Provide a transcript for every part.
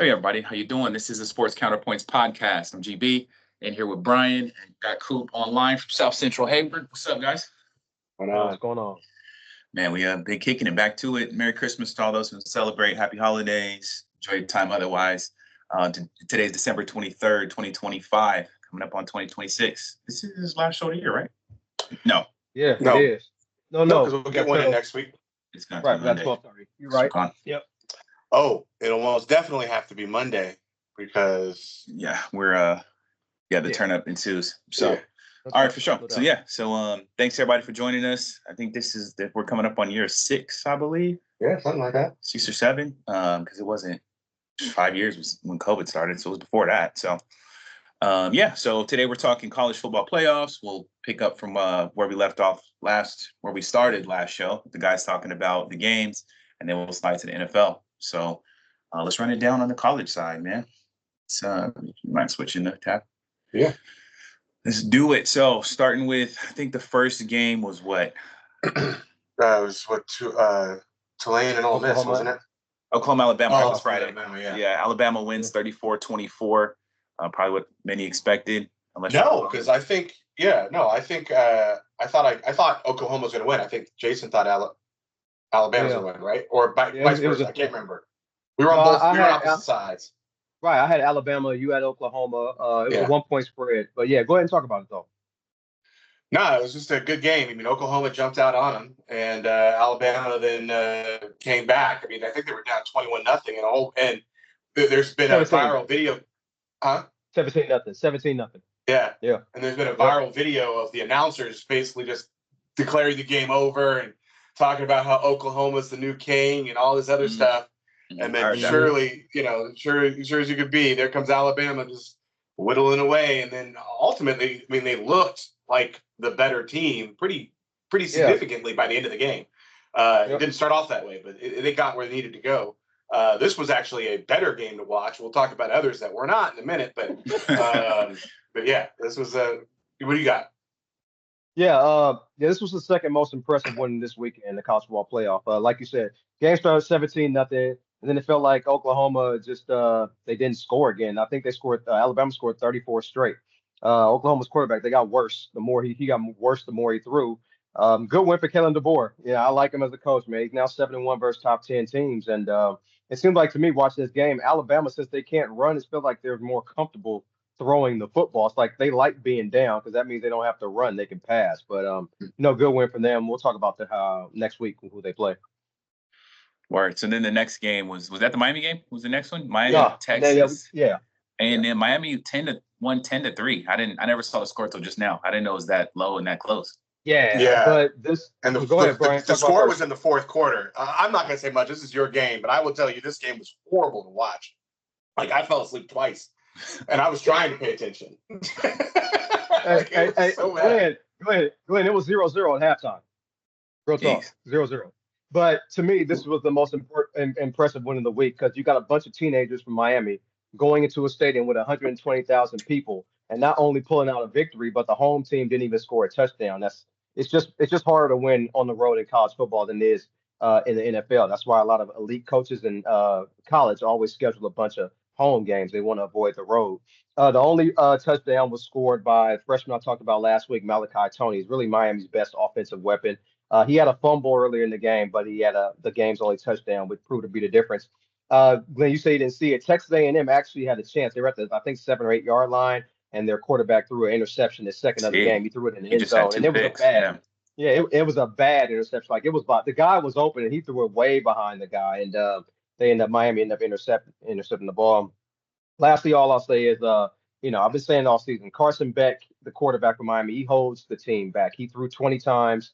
Hey everybody, how you doing? This is the Sports Counterpoints podcast. I'm GB, and here with Brian and got Coop online from South Central Hayward. What's up, guys? What's going on? Man, we been kicking it back to it. Merry Christmas to all those who celebrate. Happy holidays. Enjoy your time otherwise. Today's December 23rd, 2025. Coming up on 2026. This is his last show of the year, right? No. Yeah, No. it is. No, because we'll get one in next week. It's going Right, to be Monday. that's 12:30. You're right. Yep. Oh, it'll most definitely have to be Monday because The turn up ensues. So. Yeah. All right, for sure. So thanks everybody for joining us. I think we're coming up on year 6, I believe. Yeah, something like that. 6 or 7, because it wasn't 5 years was when COVID started, so it was before that. So so today we're talking college football playoffs. We'll pick up from where we left off where we started last show. The guys talking about the games, and then we'll slide to the NFL. So let's run it down on the college side, man. So you mind switching the tab? Yeah. Let's do it. So starting with, I think the first game was what? Tulane and Ole Miss, wasn't it? Oklahoma, Alabama. Oh, that was Friday. Alabama, Alabama wins 34-24. Probably what many expected. Because I thought Oklahoma was going to win. I think Jason thought Alabama was going to win, right? Or vice versa. I can't remember. We were on both. We were on opposite sides. Right, I had Alabama. You had Oklahoma. It was a 1-point spread. But yeah, go ahead and talk about it though. No, it was just a good game. I mean, Oklahoma jumped out on them, and Alabama then came back. I mean, I think they were down 21-0, and there's been a viral video. 17-0. 17-0. Yeah. And there's been a viral video of the announcers basically just declaring the game over and talking about how Oklahoma's the new king and all this other stuff. And then surely, sure as you could be, there comes Alabama just whittling away. And then ultimately, I mean, they looked like the better team pretty significantly by the end of the game. It didn't start off that way, but they got where they needed to go. This was actually a better game to watch. We'll talk about others that were not in a minute, but yeah, this was what do you got? This was the second most impressive win this weekend in the college football playoff. Like you said, game started 17-0. And then it felt like Oklahoma just they didn't score again. I think they scored. Alabama scored 34 straight. Oklahoma's quarterback, they got worse. The more he got worse, the more he threw. Good win for Kellen DeBoer. Yeah, I like him as a coach, man. He's now 7-1 versus top 10 teams. And it seems like to me, watching this game, Alabama, since they can't run, it feels like they're more comfortable throwing the football. It's like they like being down because that means they don't have to run; they can pass. But good win for them. We'll talk about next week who they play. Word. So then the next game was that the Miami game? Was the next one Miami, Texas? And then Miami 10-3. I never saw the score till just now. I didn't know it was that low and that close. Yeah. But go ahead, Brian. The score was in the fourth quarter. I'm not going to say much. This is your game, but I will tell you this game was horrible to watch. Like I fell asleep twice, and I was trying to pay attention. Go ahead. It was 0-0 at halftime. Real talk, 0-0. But to me, this was the most impressive win of the week because you got a bunch of teenagers from Miami going into a stadium with 120,000 people and not only pulling out a victory, but the home team didn't even score a touchdown. It's just harder to win on the road in college football than it is in the NFL. That's why a lot of elite coaches in college always schedule a bunch of home games. They want to avoid the road. The only touchdown was scored by a freshman I talked about last week, Malachi Tony. He's really Miami's best offensive weapon. He had a fumble earlier in the game, but he had the game's only touchdown, which proved to be the difference. Glenn, you say you didn't see it. Texas A&M actually had a chance. They were at the, I think, 7 or 8 yard line, and their quarterback threw an interception the second of the game. He threw it in the end zone, and it was a bad. Yeah, it was a bad interception. Like it was, the guy was open, and he threw it way behind the guy, and Miami ended up intercepting the ball. Lastly, all I'll say is, I've been saying all season, Carson Beck, the quarterback for Miami, he holds the team back. He threw 20 times.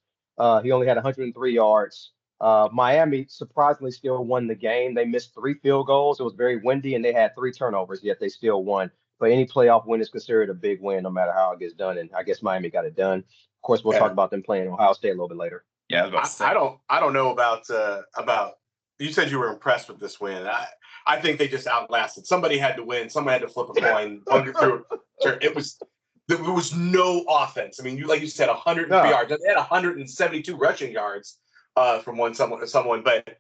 He only had 103 yards. Miami surprisingly still won the game. They missed 3 field goals. It was very windy, and they had 3 turnovers, yet they still won. But any playoff win is considered a big win, no matter how it gets done. And I guess Miami got it done. Of course, we'll talk about them playing Ohio State a little bit later. Yeah, I was about to say. I don't know about. You said you were impressed with this win. I think they just outlasted. Somebody had to win. Somebody had to flip a coin. It was no offense. I mean, like you said, 103 yards. They had 172 rushing yards from someone. But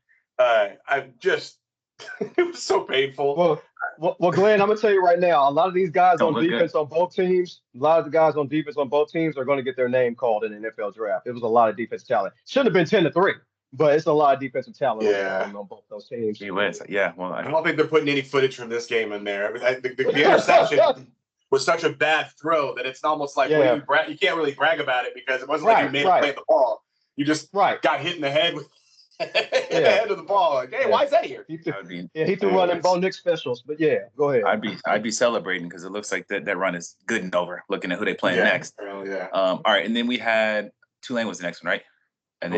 It was so painful. Well, Glenn, I'm gonna tell you right now, a lot of these guys Don't on look defense good. on both teams, a lot of the guys on defense on both teams are going to get their name called in the NFL draft. It was a lot of defensive talent. Shouldn't have been 10-3, but it's a lot of defensive talent on both those teams. Gee whiz. Yeah. Well, I don't think they're putting any footage from this game in there. I mean, the interception was such a bad throw that it's almost like you can't really brag about it because it wasn't like you made a play at the ball. You just got hit in the head with the head of the ball. Like, hey, why is that here? He threw one of Bo Nick specials, but go ahead. I'd be celebrating because it looks like that run is good and over. Looking at who they playing next. Yeah. All right, and then we had Tulane was the next one, right? And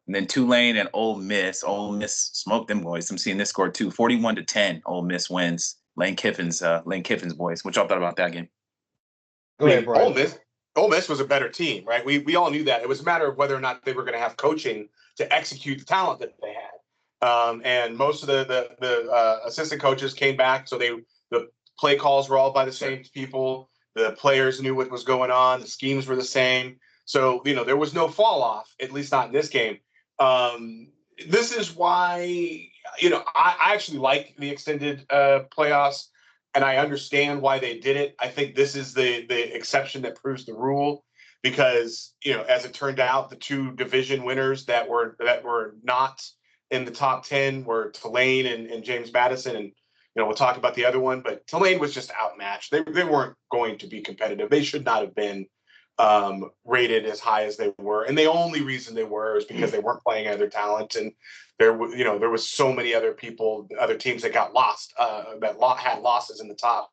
then Tulane and Ole Miss. Ole Miss smoked them boys. I'm seeing this score too. 41-10. Ole Miss wins. Lane Kiffin's boys. What y'all thought about that game? Go ahead, Brian. Ole Miss was a better team, right? We all knew that. It was a matter of whether or not they were going to have coaching to execute the talent that they had. And most of the assistant coaches came back, so the play calls were all by the same people. The players knew what was going on. The schemes were the same. So, there was no fall off, at least not in this game. This is why, I actually like the extended playoffs, and I understand why they did it. I think this is the exception that proves the rule because, as it turned out, the two division winners that were not in the top 10 were Tulane and James Madison. And, we'll talk about the other one, but Tulane was just outmatched. They weren't going to be competitive. They should not have been rated as high as they were. And the only reason they were is because they weren't playing other talent. And there was so many other teams that got lost, that had losses in the top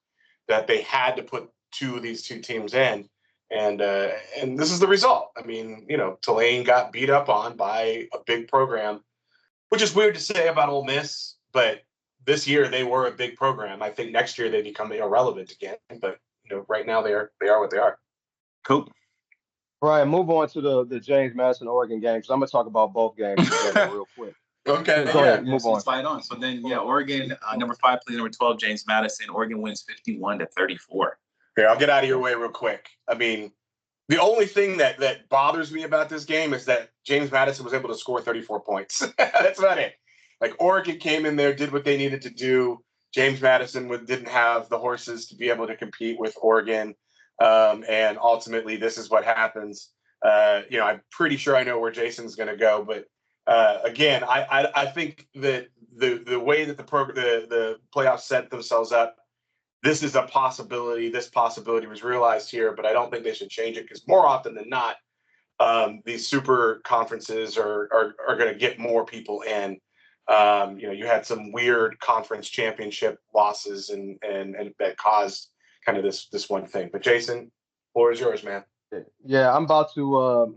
that they had to put these two teams in. And this is the result. I mean, Tulane got beat up on by a big program, which is weird to say about Ole Miss, but this year they were a big program. I think next year they become irrelevant again. But, right now they are what they are. Cool. Brian, move on to the James Madison Oregon game because I'm gonna talk about both games together real quick. Okay. Go ahead. Move on. Fight on. So then, Oregon, number 5 plays number 12, James Madison. Oregon wins 51-34. Here, I'll get out of your way real quick. I mean, the only thing that bothers me about this game is that James Madison was able to score 34 points. That's about it. Like, Oregon came in there, did what they needed to do. James Madison didn't have the horses to be able to compete with Oregon. And ultimately, this is what happens. I'm pretty sure I know where Jason's going to go, but again, I think that the way that the playoffs set themselves up, this is a possibility. This possibility was realized here, but I don't think they should change it because more often than not, these super conferences are going to get more people in. You had some weird conference championship losses and that caused kind of this one thing. But Jason, floor is yours, man. Yeah, I'm about to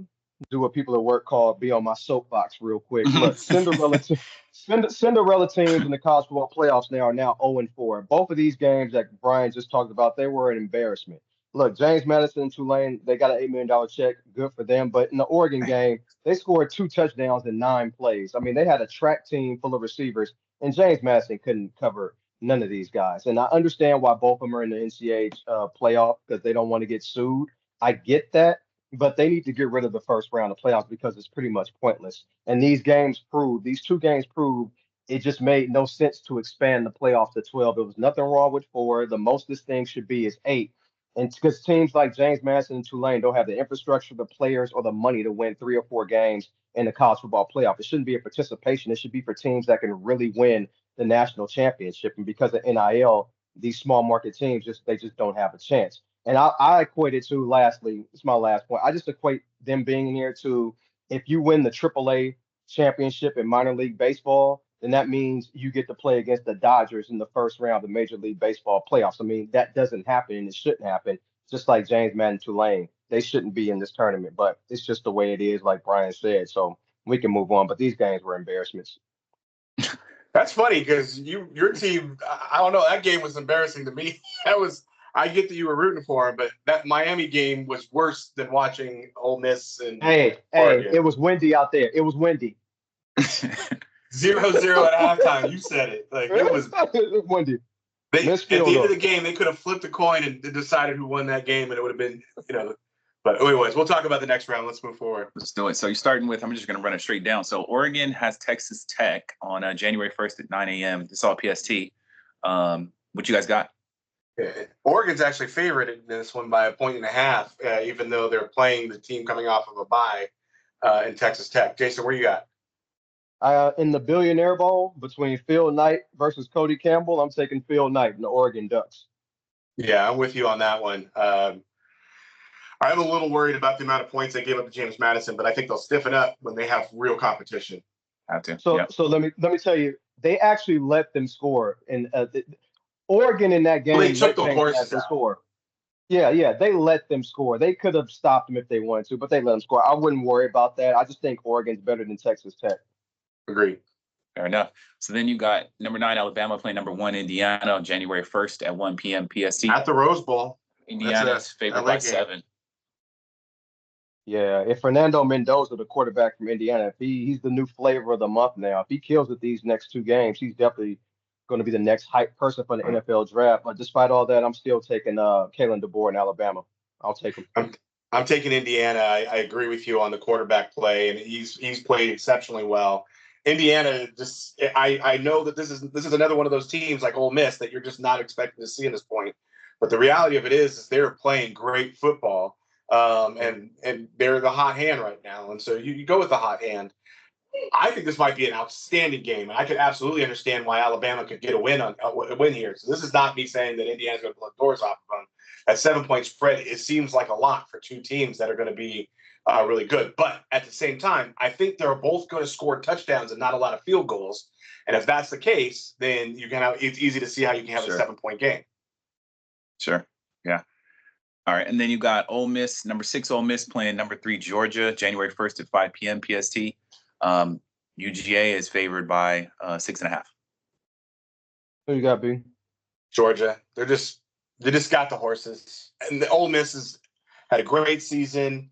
do what people at work call be on my soapbox real quick. Look, Cinderella teams in the college football playoffs are now 0-4. Both of these games that Brian just talked about, they were an embarrassment. Look, James Madison and Tulane, they got an $8 million check. Good for them. But in the Oregon game, they scored 2 touchdowns in 9 plays. I mean, they had a track team full of receivers, and James Madison couldn't cover none of these guys. And I understand why both of them are in the NCAA playoff because they don't want to get sued. I get that, but they need to get rid of the first round of playoffs because it's pretty much pointless. And these two games prove it just made no sense to expand the playoffs to 12. There was nothing wrong with 4. The most this thing should be is 8. And because teams like James Madison and Tulane don't have the infrastructure, the players, or the money to win 3 or 4 games in the college football playoff. It shouldn't be a participation. It should be for teams that can really win the national championship. And because of NIL, these small market teams just don't have a chance. And I equate it to, lastly, it's my last point. I just equate them being in here to, if you win the AAA championship in minor league baseball, then that means you get to play against the Dodgers in the first round of the Major League Baseball playoffs. I mean, that doesn't happen and it shouldn't happen. Just like James Madden, Tulane, they shouldn't be in this tournament, but it's just the way it is, like Brian said. So we can move on. But these games were embarrassments. That's funny because your team, I don't know, that game was embarrassing to me. I get that you were rooting for him, but that Miami game was worse than watching Ole Miss and Hey, it was windy out there. It was windy. 0-0 at halftime. You said it. Like it was windy. At the end of the game, they could have flipped a coin and decided who won that game, and it would have been, But anyways, we'll talk about the next round. Let's move forward. Let's do it. So you're starting with, I'm just going to run it straight down. So Oregon has Texas Tech on January 1st at 9 a.m. It's all PST. What you guys got? Oregon's actually favored in this one by 1.5, even though they're playing the team coming off of a bye in Texas Tech. Jason, where you got? In the Billionaire Bowl between Phil Knight versus Cody Campbell, I'm taking Phil Knight and the Oregon Ducks. Yeah, I'm with you on that one. I'm a little worried about the amount of points they gave up to James Madison, but I think they'll stiffen up when they have real competition. Have to. So let me tell you, they actually let them score, and Oregon in that game they took let the horses them out. score. Yeah, they let them score. They could have stopped them if they wanted to, but they let them score. I wouldn't worry about that. I just think Oregon's better than Texas Tech. Agreed. Fair enough. So then you got number 9 Alabama playing number 1 Indiana on January 1st at 1 p.m. PST. At the Rose Bowl. Indiana's favored by 7. Yeah, if Fernando Mendoza, the quarterback from Indiana, if he's the new flavor of the month now. If he kills it these next 2 games, he's definitely going to be the next hype person for the NFL draft. But despite all that, I'm still taking Kalen DeBoer in Alabama. I'll take him. I'm taking Indiana. I agree with you on the quarterback play, and he's played exceptionally well. Indiana, just I know that this is another one of those teams like Ole Miss that you're just not expecting to see at this point. But the reality of it is they're playing great football, and they're the hot hand right now. And so you go with the hot hand. I think this might be an outstanding game, and I could absolutely understand why Alabama could get a win here. So this is not me saying that Indiana's going to blow doors off of them. At 7-point spread, it seems like a lot for 2 teams that are going to be really good. But at the same time, I think they're both going to score touchdowns and not a lot of field goals. And if that's the case, then it's easy to see how you can have a 7-point game. Sure. Yeah. All right. And then you got Ole Miss, number 6 Ole Miss playing number 3 Georgia, January 1st at 5 p.m. PST. UGA is favored by 6.5. Who you got, B? Georgia. They just got the horses. And the Ole Miss has had a great season.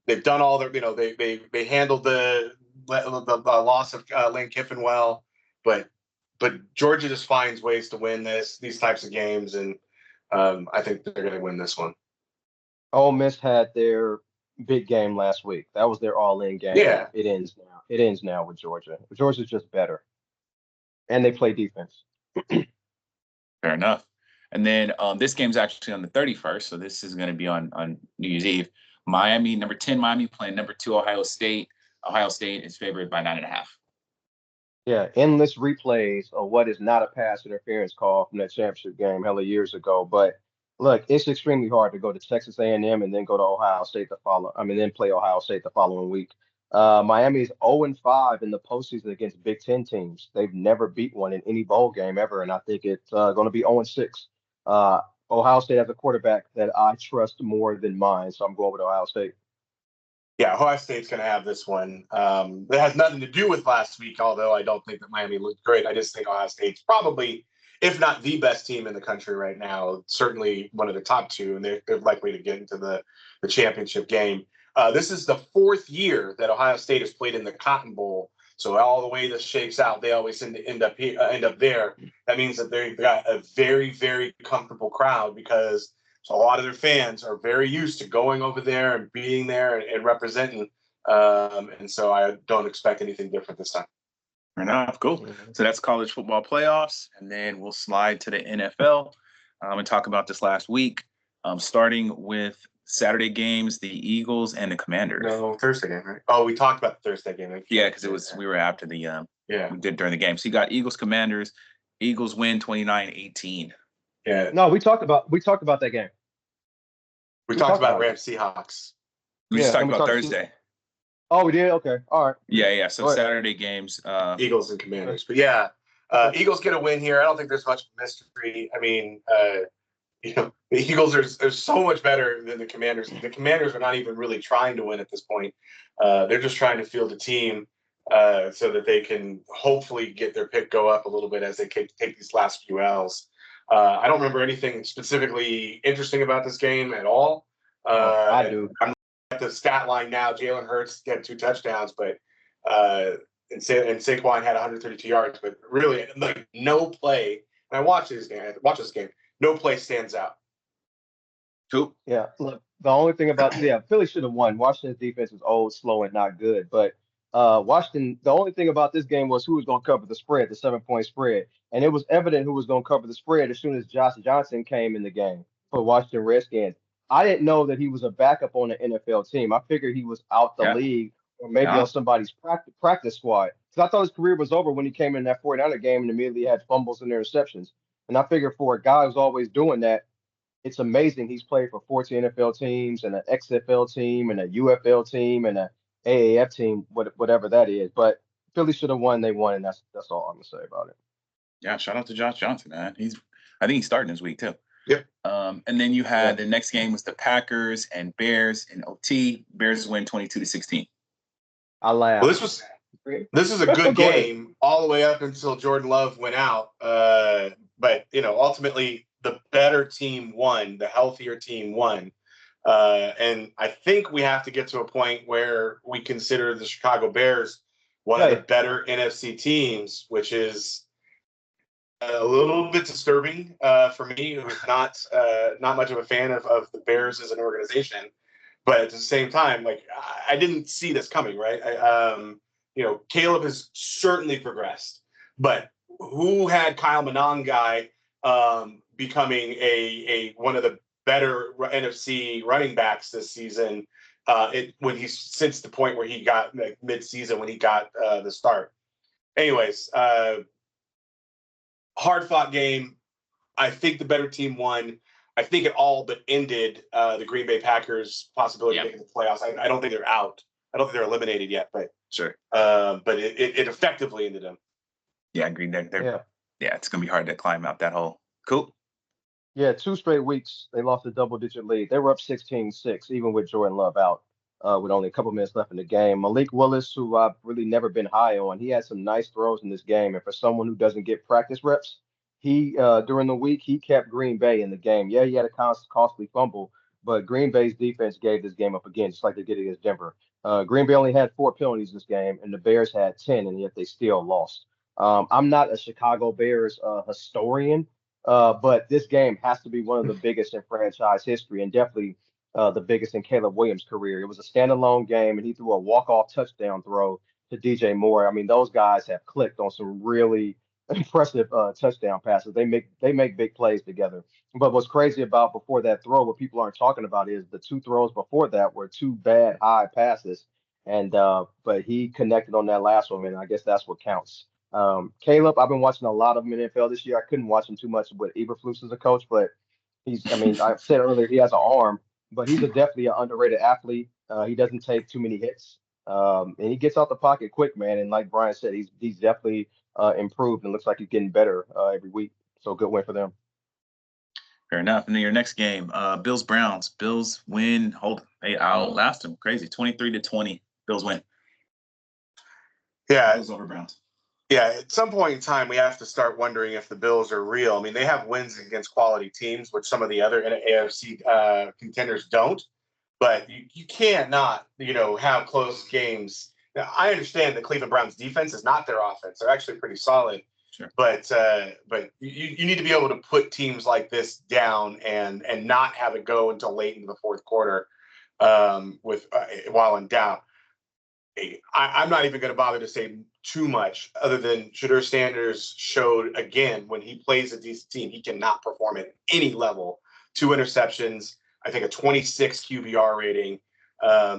They've done all their, they handled the loss of Lane Kiffin well, but Georgia just finds ways to win these types of games, and I think they're going to win this one. Ole Miss had their big game last week. That was their all-in game. Yeah. It ends now. It ends now with Georgia. Georgia's just better, and they play defense. Fair enough. And then this game's actually on the 31st, so this is going to be on New Year's Eve. Miami, number 10 Miami playing number 2 Ohio State. Ohio State is favored by 9.5. Yeah, endless replays of what is not a pass interference call from that championship game hella years ago. But look, it's extremely hard to go to Texas A&M and then go to Ohio State then play Ohio State the following week. Miami's 0-5 in the postseason against Big Ten teams. They've never beat one in any bowl game ever, and I think it's going to be 0-6. Ohio State has a quarterback that I trust more than mine, so I'm going with Ohio State. Yeah, Ohio State's going to have this one. That has nothing to do with last week, although I don't think that Miami looked great. I just think Ohio State's probably, if not the best team in the country right now, certainly one of the top 2, and they're likely to get into the championship game. This is the 4th year that Ohio State has played in the Cotton Bowl. So all the way this shakes out, they always end up there. That means that they've got a very, very comfortable crowd because a lot of their fans are very used to going over there and being there and representing. And so I don't expect anything different this time. Fair enough. Cool. So that's college football playoffs. And then we'll slide to the NFL and talk about this last week, starting with Saturday games, the Eagles and the Commanders. No, Thursday game, right? Oh, we talked about the Thursday game. Yeah, because we were after the we did during the game. So you got Eagles, Commanders. Eagles win 29-18. Yeah. No, we talked about that game. We talked about Rams Seahawks. We just talked about Thursday. Oh, we did? Okay. All right. Yeah. So Saturday games. Eagles and Commanders. But yeah, Eagles get a win here. I don't think there's much mystery. I mean, the Eagles are so much better than the Commanders. The Commanders are not even really trying to win at this point. They're just trying to field a team so that they can hopefully get their pick go up a little bit as they take these last few L's. I don't remember anything specifically interesting about this game at all. I do. I'm at the stat line now. Jalen Hurts got 2 touchdowns, but and Saquon had 132 yards. But really, like no play. And I watched this game. No play stands out. Cool. Yeah. Look, The only thing about Philly should have won. Washington's defense is old, slow, and not good. But Washington, the only thing about this game was who was going to cover the spread, the 7-point spread, and it was evident who was going to cover the spread as soon as Josh Johnson came in the game for Washington Redskins. I didn't know that he was a backup on an NFL team. I figured he was out the Yeah. league or maybe on somebody's practice squad. Because I thought his career was over when he came in that 49er game and immediately had fumbles and interceptions. And I figured for a guy who's always doing that, it's amazing he's played for 14 NFL teams and an XFL team and a UFL team and a AAF team, whatever that is. But Philly should have won. They won, and that's all I'm gonna say about it. Yeah, shout out to Josh Johnson, man. I think he's starting this week too. Yep. And then you had the next game was the Packers and Bears in OT. Bears win 22-16. I laugh. Well, this is a good game all the way up until Jordan Love went out. But ultimately the better team won, the healthier team won. And I think we have to get to a point where we consider the Chicago Bears one of the better NFC teams, which is a little bit disturbing for me, who's not much of a fan of the Bears as an organization. But at the same time, like I didn't see this coming, right? Caleb has certainly progressed, but who had Kyle Monangai becoming a one of the better NFC running backs this season since the point where he got mid-season when he got the start. Anyways, hard-fought game. I think the better team won. I think it all but ended the Green Bay Packers' possibility of making the playoffs. I don't think they're out. I don't think they're eliminated yet, but sure. But it effectively ended them. Yeah, Green Bay. Yeah, it's gonna be hard to climb out that hole. Cool. Yeah, 2 straight weeks they lost a double-digit lead. They were up 16-6, even with Jordan Love out, with only a couple minutes left in the game. Malik Willis, who I've really never been high on, he had some nice throws in this game. And for someone who doesn't get practice reps, he during the week he kept Green Bay in the game. Yeah, he had a costly fumble, but Green Bay's defense gave this game up again, just like they did against Denver. Green Bay only had 4 penalties this game, and the Bears had 10, and yet they still lost. I'm not a Chicago Bears historian, but this game has to be one of the biggest in franchise history, and definitely the biggest in Caleb Williams' career. It was a standalone game, and he threw a walk-off touchdown throw to DJ Moore. I mean, those guys have clicked on some really impressive touchdown passes. They make big plays together. But what's crazy about before that throw, what people aren't talking about, is the 2 throws before that were 2 bad high passes, and but he connected on that last one, and I guess that's what counts. Caleb, I've been watching a lot of him in NFL this year. I couldn't watch him too much with Eberflus as a coach, but I said earlier he has an arm, but he's definitely an underrated athlete. He doesn't take too many hits, and he gets out the pocket quick, man. And like Brian said, he's definitely improved and looks like he's getting better every week. So good win for them. Fair enough. And then your next game, Bills Browns. Bills win. They outlast them. Crazy. 23-20. Bills win. Yeah. Bills over Browns. Yeah, at some point in time, we have to start wondering if the Bills are real. I mean, they have wins against quality teams, which some of the other AFC contenders don't. But you can't not, have close games. Now, I understand the Cleveland Browns defense is not their offense. They're actually pretty solid. Sure. But you need to be able to put teams like this down and not have it go until late in the fourth quarter while in doubt. I'm not even going to bother to say too much other than Shedeur Sanders showed again when he plays a decent team, he cannot perform at any level. 2 interceptions, I think a 26 QBR rating,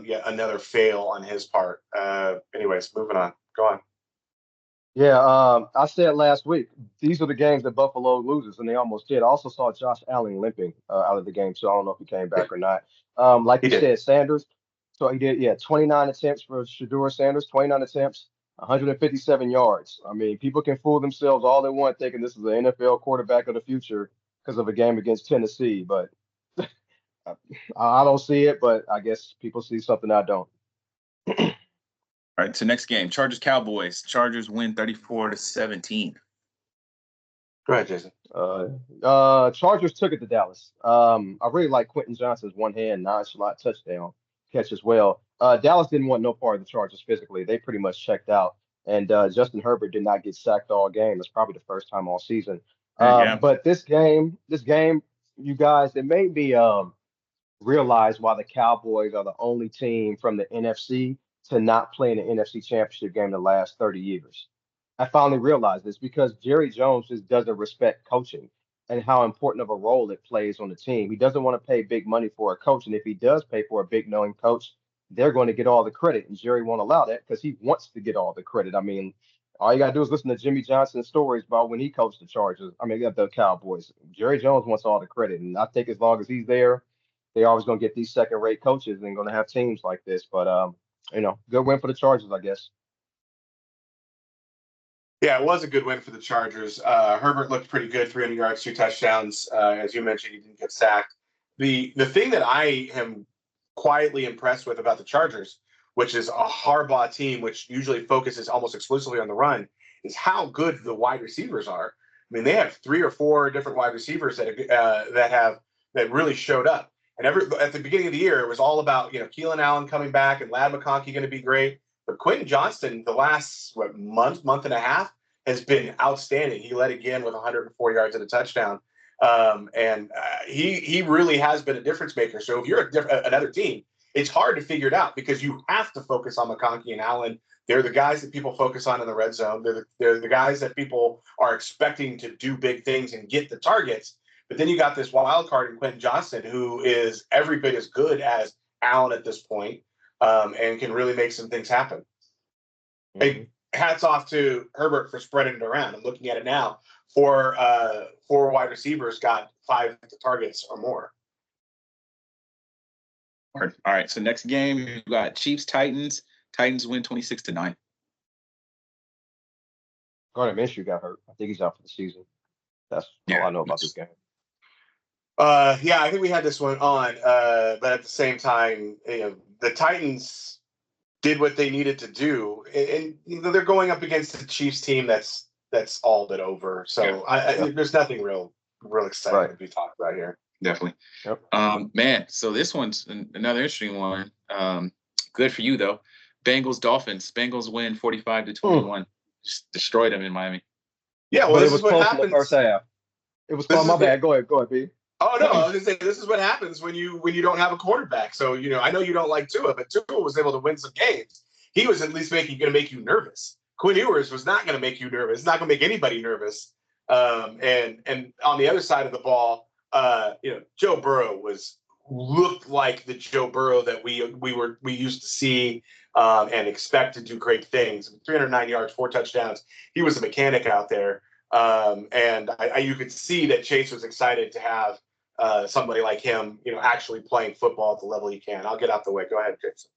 yet another fail on his part. Anyways, moving on. Go on. Yeah, I said last week, these are the games that Buffalo loses, and they almost did. I also saw Josh Allen limping out of the game, so I don't know if he came back or not. Like you said, Sanders, so he did, 29 attempts for Shedeur Sanders, 29 attempts, 157 yards. I mean, people can fool themselves all they want thinking this is an NFL quarterback of the future because of a game against Tennessee, but I don't see it, but I guess people see something I don't. All right, so next game, Chargers Cowboys. Chargers win 34-17. Go ahead, Jason. Chargers took it to Dallas. I really like Quentin Johnson's one-hand nonchalant touchdown catch as well. Dallas didn't want no part of the Chargers physically. They pretty much checked out. And Justin Herbert did not get sacked all game. It's probably the first time all season. But this game, you guys, it made me realize why the Cowboys are the only team from the NFC to not play in the NFC Championship game in the last 30 years. I finally realized this because Jerry Jones just doesn't respect coaching and how important of a role it plays on the team. He doesn't want to pay big money for a coach, and if he does pay for a big knowing coach, they're going to get all the credit, and Jerry won't allow that because he wants to get all the credit. I mean, all you gotta do is listen to Jimmy Johnson's stories about when he coached the Chargers. I mean, the Cowboys. Jerry Jones wants all the credit, and I think as long as he's there, they always gonna get these second-rate coaches and gonna have teams like this. But good win for the Chargers, I guess. Yeah, it was a good win for the Chargers. Herbert looked pretty good, 300 yards, 2 touchdowns. As you mentioned, he didn't get sacked. The thing that I am quietly impressed with about the Chargers, which is a Harbaugh team, which usually focuses almost exclusively on the run, is how good the wide receivers are. I mean, they have 3 or 4 different wide receivers that really showed up. And at the beginning of the year, it was all about Keelan Allen coming back and Ladd McConkey going to be great. But Quentin Johnston, the last month and a half, has been outstanding. He led again with 104 yards and a touchdown. He really has been a difference maker. So if you're another team, it's hard to figure it out because you have to focus on McConkey and Allen. They're the guys that people focus on in the red zone. They're the guys that people are expecting to do big things and get the targets. But then you got this wild card in Quentin Johnston, who is every bit as good as Allen at this point, and can really make some things happen. Mm-hmm. Hey, hats off to Herbert for spreading it around. I'm looking at it now. 4 wide receivers got 5 targets or more. All right. So next game, you got Chiefs Titans. Titans win 26-9. Gardner Minshew got hurt. I think he's out for the season. That's all I know about this game. I think we had this one on, but at the same time, the Titans did what they needed to do, and they're going up against the Chiefs team that's all but over. So there's nothing real exciting to be talked about here. Definitely. Yep. Man, so this one's another interesting one. Good for you though. Dolphins. Bengals win 45-21. Just destroyed them in Miami. Yeah, well, but this it was is what close happens. In the first half. It was close. My bad. Go ahead, B. Oh no, I was just saying this is what happens when you don't have a quarterback. So I know you don't like Tua, but Tua was able to win some games. He was at least going to make you nervous. Quinn Ewers was not going to make you nervous. It's not going to make anybody nervous. And on the other side of the ball, Joe Burrow looked like the Joe Burrow that we used to see and expect to do great things. 309 yards, 4 touchdowns. He was a mechanic out there. And you could see that Chase was excited to have somebody like him, actually playing football at the level he can. I'll get out the way. Go ahead, Jason.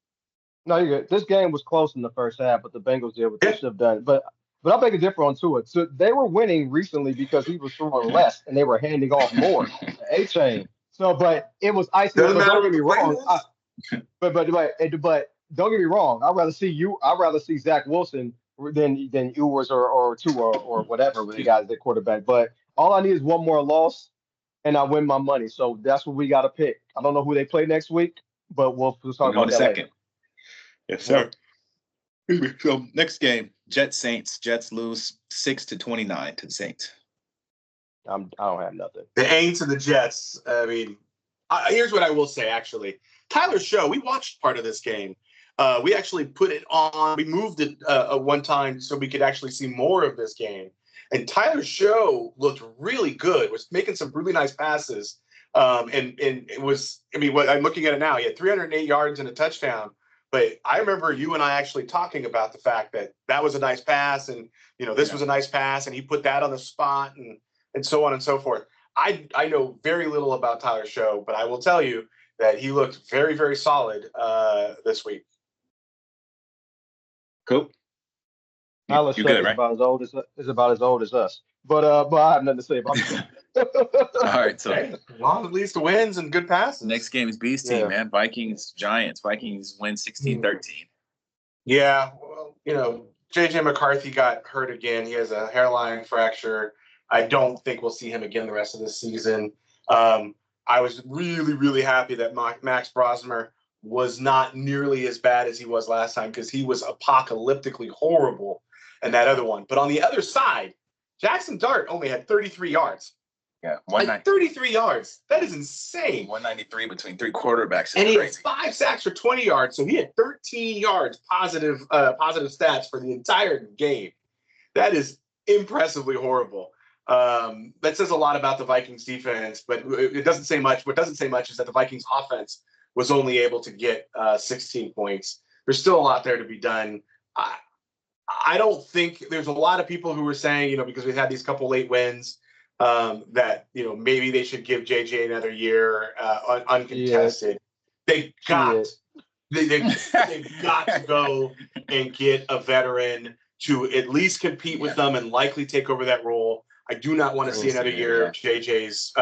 No, you're good. This game was close in the first half, but the Bengals did what they should have done. But I'll make a difference on Tua. So they were winning recently because he was throwing less and they were handing off more to A-Chain. So, but it was isolated. Don't get me wrong. But don't get me wrong. I'd rather see Zach Wilson than Ewers or Tua or whatever with the guys at quarterback. But all I need is one more loss and I win my money. So that's what we got to pick. I don't know who they play next week, but we'll talk about that later. Yes, sir. So next game, Jets Saints. Jets lose 6-29 to the Saints. I don't have nothing. The Aints and the Jets. I mean, here's what I will say. Actually, Tyler's show. We watched part of this game. We actually put it on. We moved it one time so we could actually see more of this game. And Tyler's show looked really good. Was making some really nice passes. And it was. I mean, what I'm looking at it now. He had 308 yards and a touchdown. But I remember you and I actually talking about the fact that was a nice pass, and this was a nice pass, and he put that on the spot, and so on and so forth. I know very little about Tyler's show, but I will tell you that he looked very, very solid this week. Cool. Tyler's show is about as old as us. But I have nothing to say about that. All right, so long at least wins and good passes. Next game is B's team, man. Vikings Giants. Vikings win 16-13. Yeah, well, JJ McCarthy got hurt again. He has a hairline fracture. I don't think we'll see him again the rest of the season. I was really, really happy that Max Brosmer was not nearly as bad as he was last time because he was apocalyptically horrible in that other one. But on the other side, Jackson Dart only had 33 yards. Yeah, like 33 yards. That is insane. 193 between 3 quarterbacks. And he crazy. had 5 sacks for 20 yards, so he had 13 yards positive stats for the entire game. That is impressively horrible. That says a lot about the Vikings defense, but it doesn't say much. What doesn't say much is that the Vikings offense was only able to get 16 points. There's still a lot there to be done. I don't think there's a lot of people who were saying, because we've had these couple late wins, that, maybe they should give JJ another year uncontested. They've got to go and get a veteran to at least compete with them and likely take over that role. I do not want to see another year of JJ's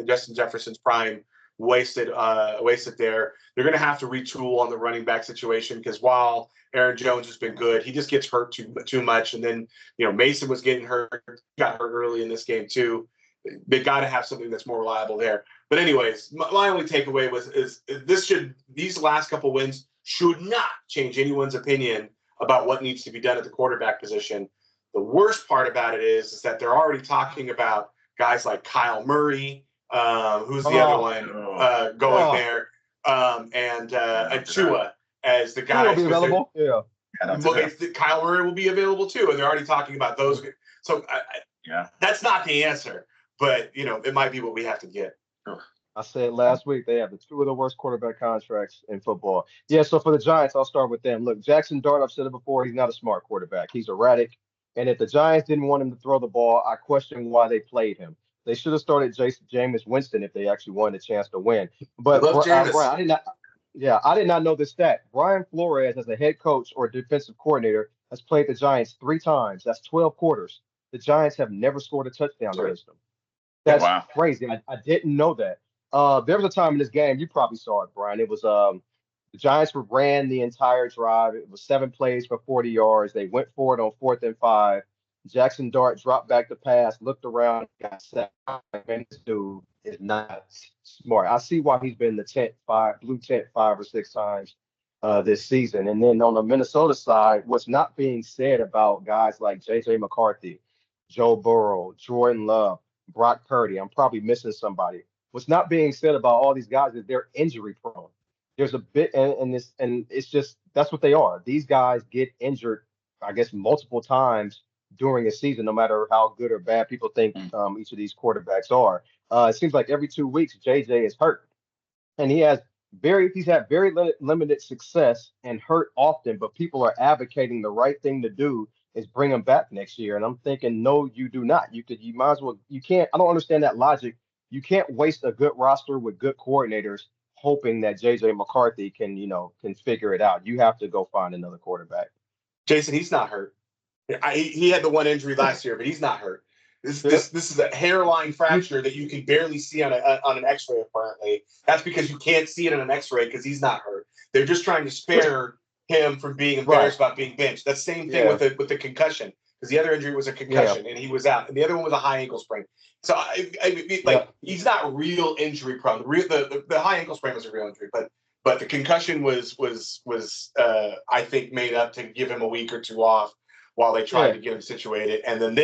Justin Jefferson's prime wasted there. They're going to have to retool on the running back situation because while Aaron Jones has been good, he just gets hurt too much. And then, Mason was getting hurt, got hurt early in this game too. They got to have something that's more reliable there. But anyways, my only takeaway is these last couple wins should not change anyone's opinion about what needs to be done at the quarterback position. The worst part about it is that they're already talking about guys like Kyle Murray, who's the other one going there, and Tua as the guy. Will be available. Yeah. Kyle Murray will be available too, and they're already talking about those. So that's not the answer, but it might be what we have to get. I said last week they have 2 of the worst quarterback contracts in football. Yeah, so for the Giants, I'll start with them. Look, Jackson Dart, I've said it before, he's not a smart quarterback. He's erratic. And if the Giants didn't want him to throw the ball, I question why they played him. They should have started Jameis Winston if they actually wanted a chance to win. But Brian, I did not know this stat. Brian Flores, as a head coach or defensive coordinator, has played the Giants 3 times. That's 12 quarters. The Giants have never scored a touchdown against them. That's crazy. I didn't know that. There was a time in this game, you probably saw it, Brian. It was the Giants ran the entire drive. It was 7 plays for 40 yards. They went for it on 4th and 5. Jackson Dart dropped back the pass, looked around, got sacked. Man, this dude is not smart. I see why he's been the blue tent 5 or 6 times this season. And then on the Minnesota side, what's not being said about guys like J.J. McCarthy, Joe Burrow, Jordan Love, Brock Purdy, I'm probably missing somebody. What's not being said about all these guys is they're injury prone. There's a bit, and it's just that's what they are. These guys get injured, I guess, multiple times during a season, no matter how good or bad people think each of these quarterbacks are. It seems like every 2 weeks, JJ is hurt, and he's had very limited success and hurt often. But people are advocating the right thing to do is bring him back next year, and I'm thinking, no, you do not. You might as well. You can't. I don't understand that logic. You can't waste a good roster with good coordinators hoping that J.J. McCarthy can figure it out. You have to go find another quarterback. Jason, he's not hurt. He had the one injury last year, but he's not hurt. This is a hairline fracture that you can barely see on an X-ray. Apparently, that's because you can't see it on an X-ray because he's not hurt. They're just trying to spare him from being embarrassed about being benched. That same thing with the concussion, because the other injury was a concussion and he was out, and the other one was a high ankle sprain. So he's not real injury prone. The high ankle sprain was a real injury, but the concussion was I think made up to give him a week or 2 off while they tried to get him situated. And then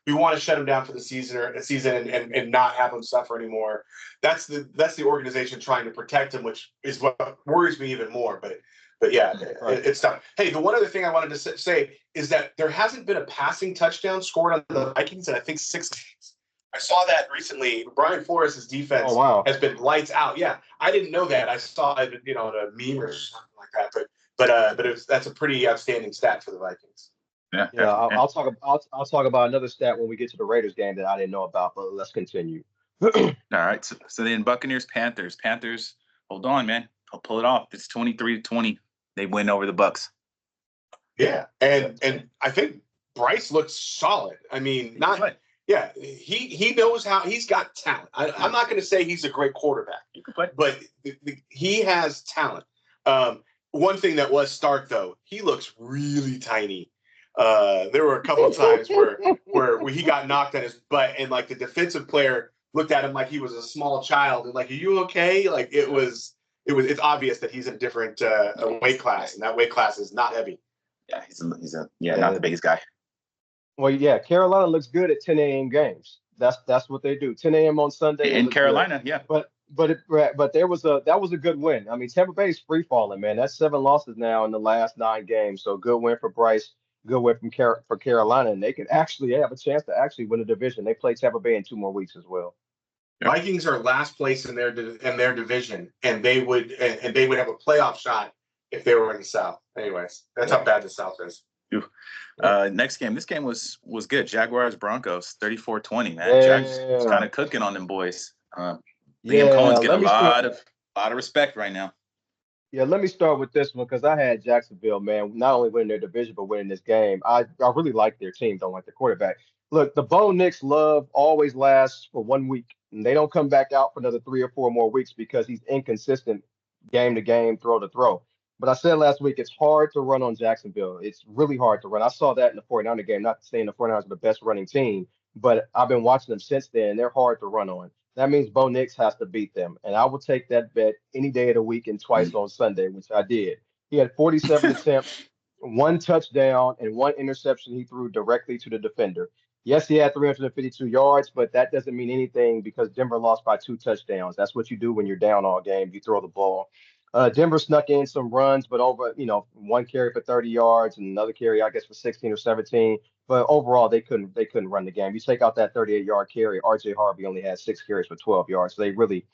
we want to shut him down for the season and not have him suffer anymore. That's the organization trying to protect him, which is what worries me even more. But yeah, it's tough. Hey, the one other thing I wanted to say is that there hasn't been a passing touchdown scored on the Vikings in I think 6 games. I saw that recently. Brian Flores' defense has been lights out. Yeah, I didn't know that. I saw it, on a meme or something like that. But that's a pretty outstanding stat for the Vikings. Yeah. I'll talk about another stat when we get to the Raiders game that I didn't know about. But let's continue. All right. So then Buccaneers, Panthers. Hold on, man. I'll pull it off. It's 23-20. They win over the Bucs. Yeah, and I think Bryce looks solid. I mean, Yeah, he knows how. He's got talent. I'm not going to say he's a great quarterback, but he has talent. One thing that was stark, though, he looks really tiny. There were a couple of times where he got knocked on his butt, and like the defensive player looked at him like he was a small child, and like, "Are you okay?" Like it's obvious that he's in a different weight class, and that weight class is not heavy. Yeah, he's not the biggest guy. Well, yeah, Carolina looks good at 10 a.m. games. That's what they do. 10 a.m. on Sunday in is a drill. Carolina. Yeah. But that was a good win. I mean, Tampa Bay's free falling, man. That's 7 losses now in the last 9 games. So good win for Bryce. Good win for Carolina, and they could actually have a chance to actually win the division. They play Tampa Bay in 2 more weeks as well. Vikings are last place in their division, and they would have a playoff shot if they were in the South. Anyways, that's how bad the South is. Next game. This game was good. Jaguars Broncos 34-20, man. Yeah. Jags kind of cooking on them boys. Liam Cohen's getting a lot of respect right now. Yeah, let me start with this one because I had Jacksonville, man, not only winning their division but winning this game. I really like their team, don't like the quarterback. Look, the Bo Nix love always lasts for 1 week, and they don't come back out for another 3 or 4 more weeks because he's inconsistent game to game, throw to throw. But I said last week, it's hard to run on Jacksonville. It's really hard to run. I saw that in the 49er game, not saying the 49ers are the best running team, but I've been watching them since then, and they're hard to run on. That means Bo Nix has to beat them. And I will take that bet any day of the week and twice on Sunday, which I did. He had 47 attempts, 1 touchdown, and 1 interception he threw directly to the defender. Yes, he had 352 yards, but that doesn't mean anything because Denver lost by 2 touchdowns. That's what you do when you're down all game. You throw the ball. Denver snuck in some runs, but over, 1 carry for 30 yards and another carry, I guess, for 16 or 17. But overall, they couldn't run the game. You take out that 38-yard carry, RJ Harvey only had 6 carries for 12 yards. So they really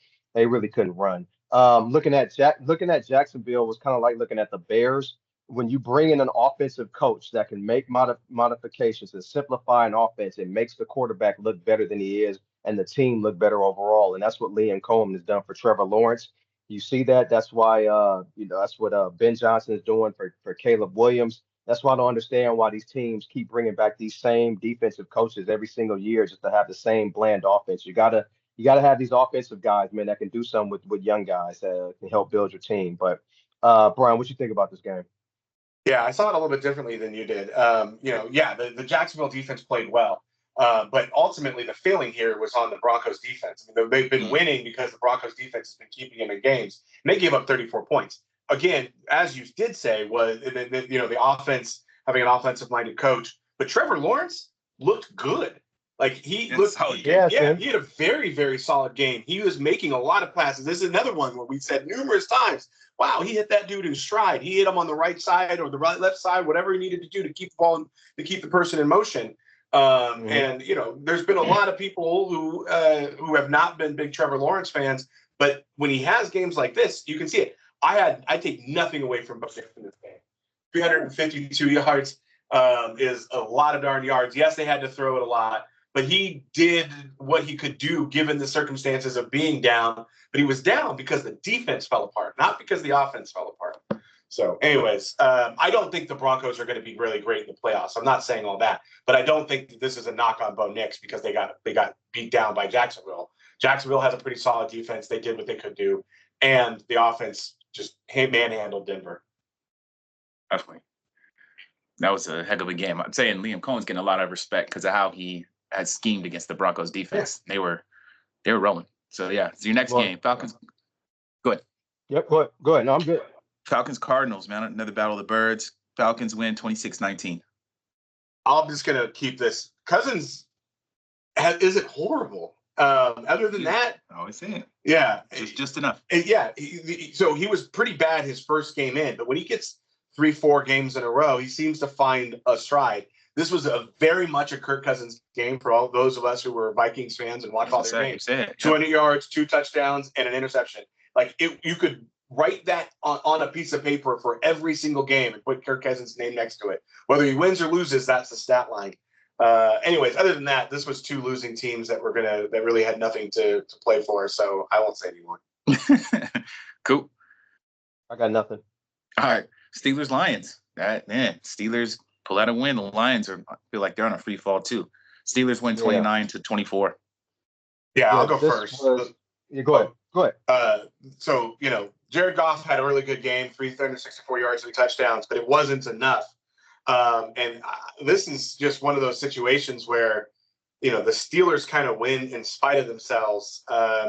couldn't run. Looking at Jacksonville was kind of like looking at the Bears. When you bring in an offensive coach that can make modifications and simplify an offense, it makes the quarterback look better than he is and the team look better overall. And that's what Liam Cohen has done for Trevor Lawrence. You see that. That's why that's what Ben Johnson is doing for Caleb Williams. That's why I don't understand why these teams keep bringing back these same defensive coaches every single year just to have the same bland offense. You gotta have these offensive guys, man, that can do something with young guys that can help build your team. But Brian, what you think about this game? Yeah, I saw it a little bit differently than you did. The Jacksonville defense played well. But ultimately, the failing here was on the Broncos defense. I mean, they've been winning because the Broncos defense has been keeping them in games. And they gave up 34 points. Again, as you did say, was the offense having an offensive-minded coach. But Trevor Lawrence looked good. Like he had a very, very solid game. He was making a lot of passes. This is another one where we said numerous times, wow, he hit that dude in stride. He hit him on the right side or the left side, whatever he needed to do to keep the ball, to keep the person in motion. And there's been a lot of people who have not been big Trevor Lawrence fans, but when he has games like this, you can see it. I take nothing away from Bo Nix in this game. 352 yards is a lot of darn yards. Yes, they had to throw it a lot, but he did what he could do given the circumstances of being down. But he was down because the defense fell apart, not because the offense fell apart. So anyways, I don't think the Broncos are going to be really great in the playoffs. I'm not saying all that, but I don't think that this is a knock on Bo Nix because they got beat down by Jacksonville. Jacksonville has a pretty solid defense. They did what they could do, and the offense just manhandled Denver. Definitely. That was a heck of a game. I'm saying Liam Cohen's getting a lot of respect because of how he has schemed against the Broncos defense. Yeah. They were rolling. So yeah, it's your next game. Falcons. Go ahead. Yep, go ahead. No, I'm good. Falcons Cardinals, man. Another battle of the birds. Falcons win 26-19. I'm just gonna keep this. Cousins isn't horrible. Other than that, I always say it. Yeah, just enough. Yeah, so he was pretty bad his first game in, but when he gets 3-4 games in a row, he seems to find a stride. This was a very much a Kirk Cousins game for all those of us who were Vikings fans and watched all their games. 200 yards, 2 touchdowns, and an interception. Like you could write that on a piece of paper for every single game and put Kirk Cousins' name next to it. Whether he wins or loses, that's the stat line. Anyways, other than that, this was 2 losing teams that really had nothing to play for. So I won't say anymore. Cool. I got nothing. All right, Steelers Lions. Steelers pull out a win. The Lions feel like they're on a free fall too. Steelers win 29-24. Yeah, I'll go first. Go ahead. So Jared Goff had a really good game, 364 yards, 3 touchdowns, but it wasn't enough. This is just one of those situations where, the Steelers kind of win in spite of themselves.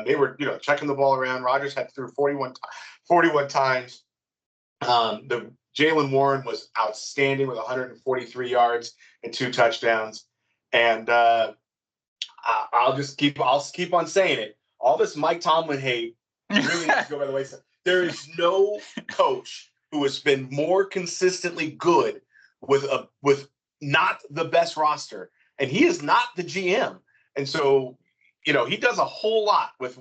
They were, checking the ball around. Rodgers had threw 41 times. The Jaylen Warren was outstanding with 143 yards and 2 touchdowns. And I'll keep on saying it. All this Mike Tomlin hate really needs to go by the wayside. There is no coach who has been more consistently good with not the best roster, and he is not the GM. And so, he does a whole lot with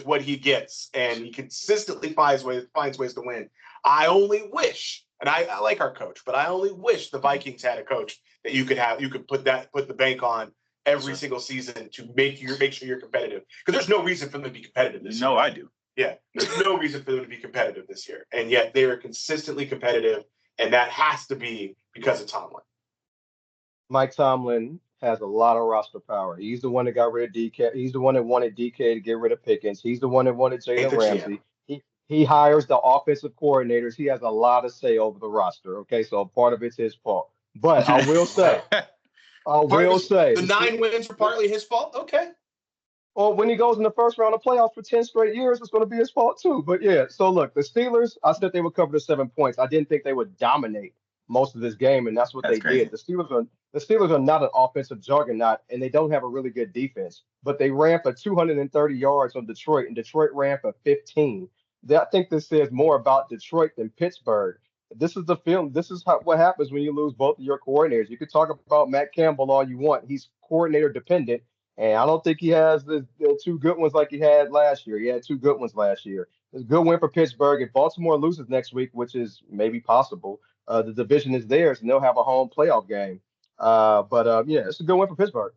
what he gets, and he consistently finds ways to win. I only wish, and I like our coach, but I only wish the Vikings had a coach that you could put the bank on every single season to make sure you're competitive. Because there's no reason for them to be competitive this year. No, I do. Yeah, there's no reason for them to be competitive this year, and yet they are consistently competitive, and that has to be because of Tomlin. Mike Tomlin has a lot of roster power. He's the one that got rid of DK. He's the one that wanted DK to get rid of Pickens. He's the one that wanted Jalen Ramsey. He hires the offensive coordinators. He has a lot to say over the roster. Okay, so part of it's his fault. But I will say, the 9 wins are partly his fault. Okay. Well, when he goes in the first round of playoffs for 10 straight years, it's going to be his fault too. But yeah, so look, the Steelers, I said they would cover the 7 points. I didn't think they would dominate most of this game, and that's what they did. The Steelers are not an offensive juggernaut, and they don't have a really good defense. But they ran for 230 yards on Detroit, and Detroit ran for 15. I think this says more about Detroit than Pittsburgh. This is the film. This is what happens when you lose both of your coordinators. You could talk about Matt Campbell all you want. He's coordinator dependent. And I don't think he has the 2 good ones like he had last year. He had 2 good ones last year. It's a good win for Pittsburgh. If Baltimore loses next week, which is maybe possible, the division is theirs, and they'll have a home playoff game. But it's a good win for Pittsburgh.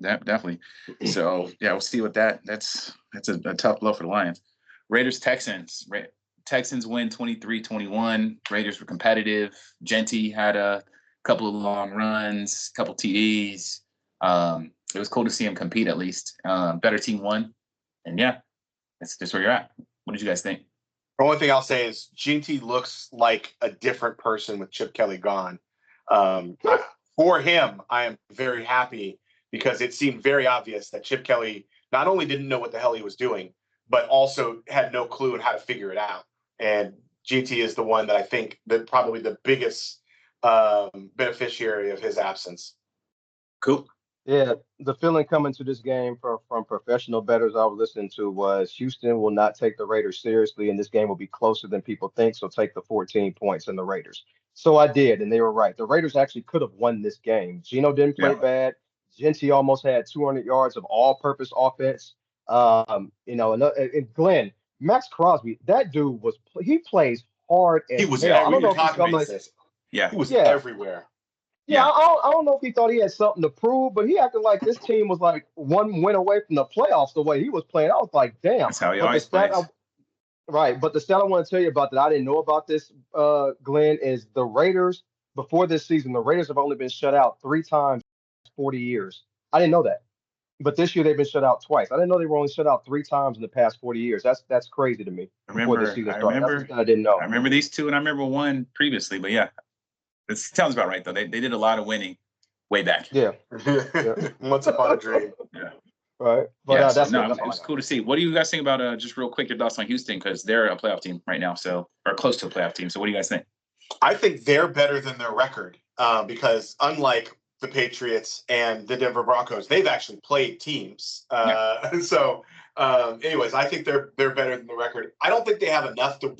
Definitely. So, yeah, we'll see what that's a tough blow for the Lions. Raiders-Texans. Texans win 23-21. Raiders were competitive. Genty had a couple of long runs, couple TDs. It was cool to see him compete at least. Better team won. And yeah, that's just where you're at. What did you guys think? The only thing I'll say is Genty looks like a different person with Chip Kelly gone. For him, I am very happy because it seemed very obvious that Chip Kelly not only didn't know what the hell he was doing, but also had no clue on how to figure it out. And Genty is the one that I think that probably the biggest beneficiary of his absence. Cool. Yeah, the feeling coming to this game from professional bettors I was listening to was Houston will not take the Raiders seriously, and this game will be closer than people think, so take the 14 points in the Raiders. So I did, and they were right. The Raiders actually could have won this game. Geno didn't play bad. Genty almost had 200 yards of all-purpose offense. And Glenn, Max Crosby, that dude he plays hard as he was hell. I don't know if he's he was everywhere. Yeah, I don't know if he thought he had something to prove, but he acted like this team was like 1 win away from the playoffs the way he was playing. I was like, damn. That's how he always plays. Right, but the stat I want to tell you about that I didn't know about this, Glenn, is the Raiders, before this season, the Raiders have only been shut out 3 times in 40 years. I didn't know that. But this year they've been shut out twice. I didn't know they were only shut out 3 times in the past 40 years. That's crazy to me. I didn't know. I remember these 2, and I remember 1 previously. But yeah, it sounds about right though. They did a lot of winning way back. Yeah. Once upon a dream. Yeah. Right. But it was cool to see. What do you guys think about just real quick your thoughts on Houston, because they're a playoff team right now, or close to a playoff team. So what do you guys think? I think they're better than their record because unlike the Patriots and the Denver Broncos, they've actually played teams. So, anyways, I think they're better than the record. I don't think they have enough to.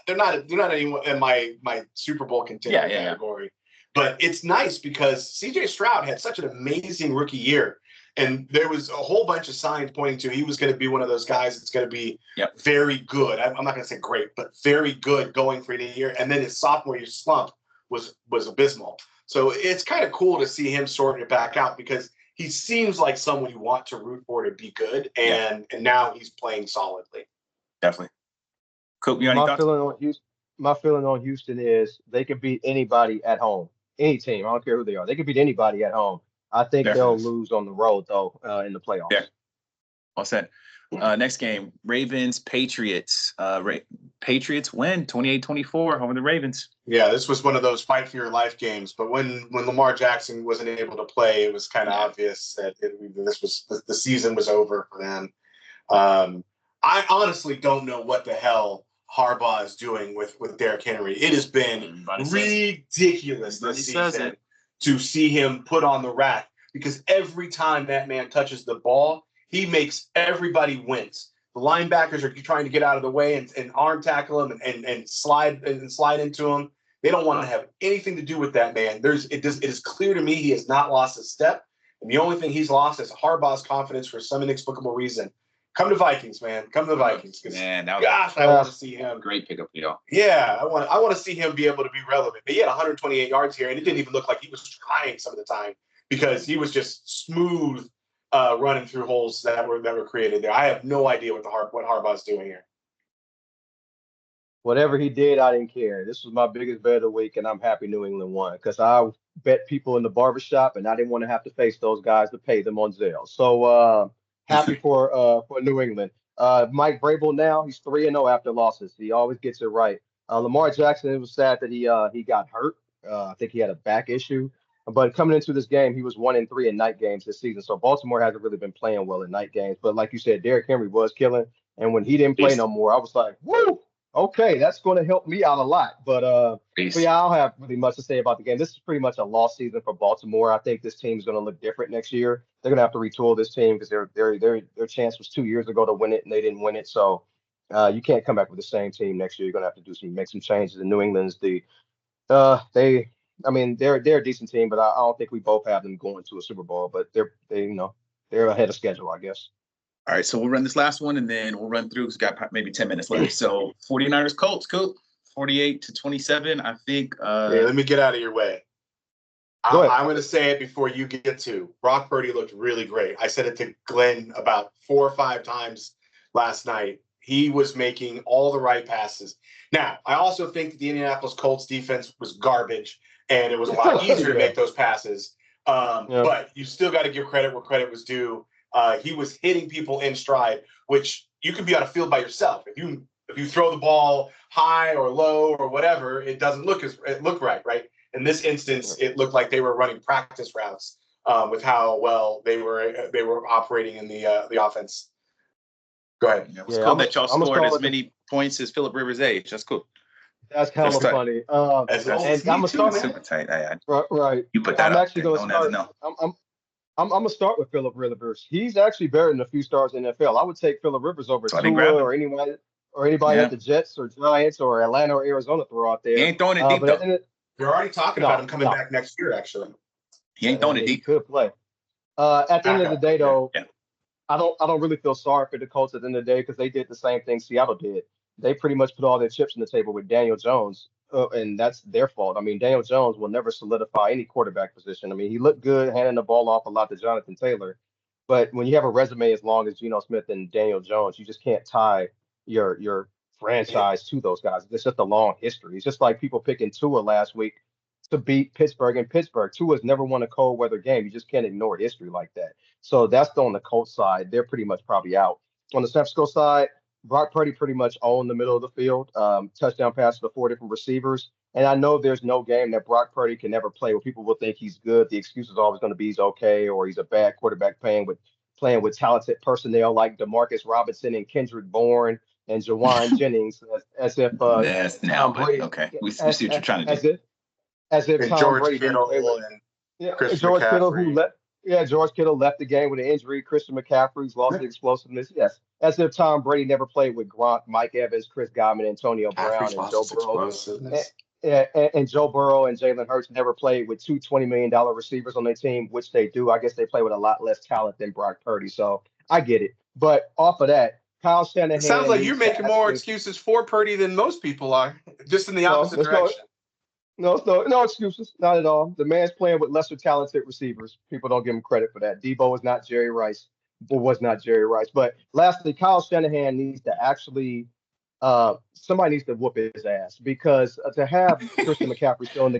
They're not anyone in my Super Bowl contender category. But it's nice because C.J. Stroud had such an amazing rookie year, and there was a whole bunch of signs pointing to he was going to be one of those guys that's going to be very good. I'm not going to say great, but very good going for the year. And then his sophomore year slump was abysmal. So it's kind of cool to see him sorting it back out because he seems like someone you want to root for to be good, and now he's playing solidly. Definitely. Cool. My feeling on Houston is they can beat anybody at home. Any team, I don't care who they are. They can beat anybody at home. I think they'll lose on the road, though, in the playoffs. Yeah. All set. Next game, Ravens-Patriots. Patriots win 28-24 over the Ravens. Yeah, this was one of those fight for your life games. But when Lamar Jackson wasn't able to play, it was kind of obvious that the season was over for them. I honestly don't know what the hell Harbaugh is doing with Derrick Henry. It has been ridiculous this season to see him put on the rack. because every time that man touches the ball, he makes everybody wince. The linebackers are trying to get out of the way and arm tackle him and slide into him. They don't want to have anything to do with that man. It is clear to me he has not lost a step. And the only thing he's lost is Harbaugh's confidence for some inexplicable reason. Come to Vikings, man. Come to the Vikings. Man, I want to see him. Great pickup, y'all. Yeah, I want to see him be able to be relevant. But he had 128 yards here, and it didn't even look like he was trying some of the time because he was just smooth running through holes that were created there. I have no idea what Harbaugh's doing here. Whatever he did, I didn't care. This was my biggest bet of the week, and I'm happy New England won because I bet people in the barbershop, and I didn't want to have to face those guys to pay them on Zelle. So happy for New England. Mike Vrabel now, he's 3-0 after losses. He always gets it right. Lamar Jackson, it was sad that he got hurt. I think he had a back issue. But coming into this game, he was 1-3 in night games this season. So Baltimore hasn't really been playing well in night games. But like you said, Derrick Henry was killing. And when he didn't play no more, I was like, woo! Okay, that's going to help me out a lot. But yeah, I don't have really much to say about the game. This is pretty much a lost season for Baltimore. I think this team is going to look different next year. They're going to have to retool this team because their chance was 2 years ago to win it, and they didn't win it. So you can't come back with the same team next year. You're going to have to make some changes. And New England's they're a decent team, but I don't think we both have them going to a Super Bowl. But they're ahead of schedule, I guess. All right, so we'll run this last one, and then we'll run through. We've got maybe 10 minutes left. So 49ers Colts, cool. 48-27. I think. Let me get out of your way. I'm going to say it before you get to. Brock Purdy looked really great. I said it to Glenn about 4 or 5 times last night. He was making all the right passes. Now, I also think that the Indianapolis Colts defense was garbage, and it was a lot easier to make those passes. But you still got to give credit where credit was due. He was hitting people in stride, which you could be on a field by yourself. If you throw the ball high or low or whatever, it doesn't look right. In this instance, it looked like they were running practice routes with how well they were operating in the offense. Go ahead. Yeah, it was cool that y'all scored as many points as Philip Rivers' age. That's cool. That's kind of funny. And I'm start super tight. Right. You put that I'm up. Actually going to start. I'm gonna start with Philip Rivers. He's actually better than a few stars in the NFL. I would take Philip Rivers over Tua or anybody at the Jets or Giants or Atlanta or Arizona throw out there. He ain't throwing it deep though. You're already talking about him coming back next year. Actually, he ain't throwing it deep. He could play. At the end of the day, though, I don't really feel sorry for the Colts at the end of the day because they did the same thing Seattle did. They pretty much put all their chips on the table with Daniel Jones. And that's their fault. I mean, Daniel Jones will never solidify any quarterback position. I mean, he looked good handing the ball off a lot to Jonathan Taylor. But when you have a resume as long as Geno Smith and Daniel Jones, you just can't tie your franchise to those guys. It's just a long history. It's just like people picking Tua last week to beat Pittsburgh in Pittsburgh. Tua's never won a cold weather game. You just can't ignore history like that. So that's on the Colts side. They're pretty much probably out. On the San Francisco side, Brock Purdy pretty much owned the middle of the field, touchdown passes to 4 different receivers. And I know there's no game that Brock Purdy can never play where people will think he's good. The excuse is always going to be he's okay or he's a bad quarterback playing with talented personnel like Demarcus Robinson and Kendrick Bourne and Jawan Jennings as if Tom Brady. Okay, we see what you're trying to do. As if Tom George Brady Kittle and George Kittle George Kittle left the game with an injury. Christian McCaffrey's lost the explosiveness. Yes. As if Tom Brady never played with Gronk, Mike Evans, Chris Godwin, Antonio Brown, and Joe Burrow. And Joe Burrow and Jalen Hurts never played with 2 $20 million receivers on their team, which they do. I guess they play with a lot less talent than Brock Purdy. So I get it. But off of that, Kyle Shanahan. It sounds like you're making more excuses for Purdy than most people are, just in the opposite direction. No excuses, not at all. The man's playing with lesser talented receivers. People don't give him credit for that. Debo is not Jerry Rice, or was not Jerry Rice. But lastly, Kyle Shanahan needs to actually, somebody needs to whoop his ass because to have Christian McCaffrey still in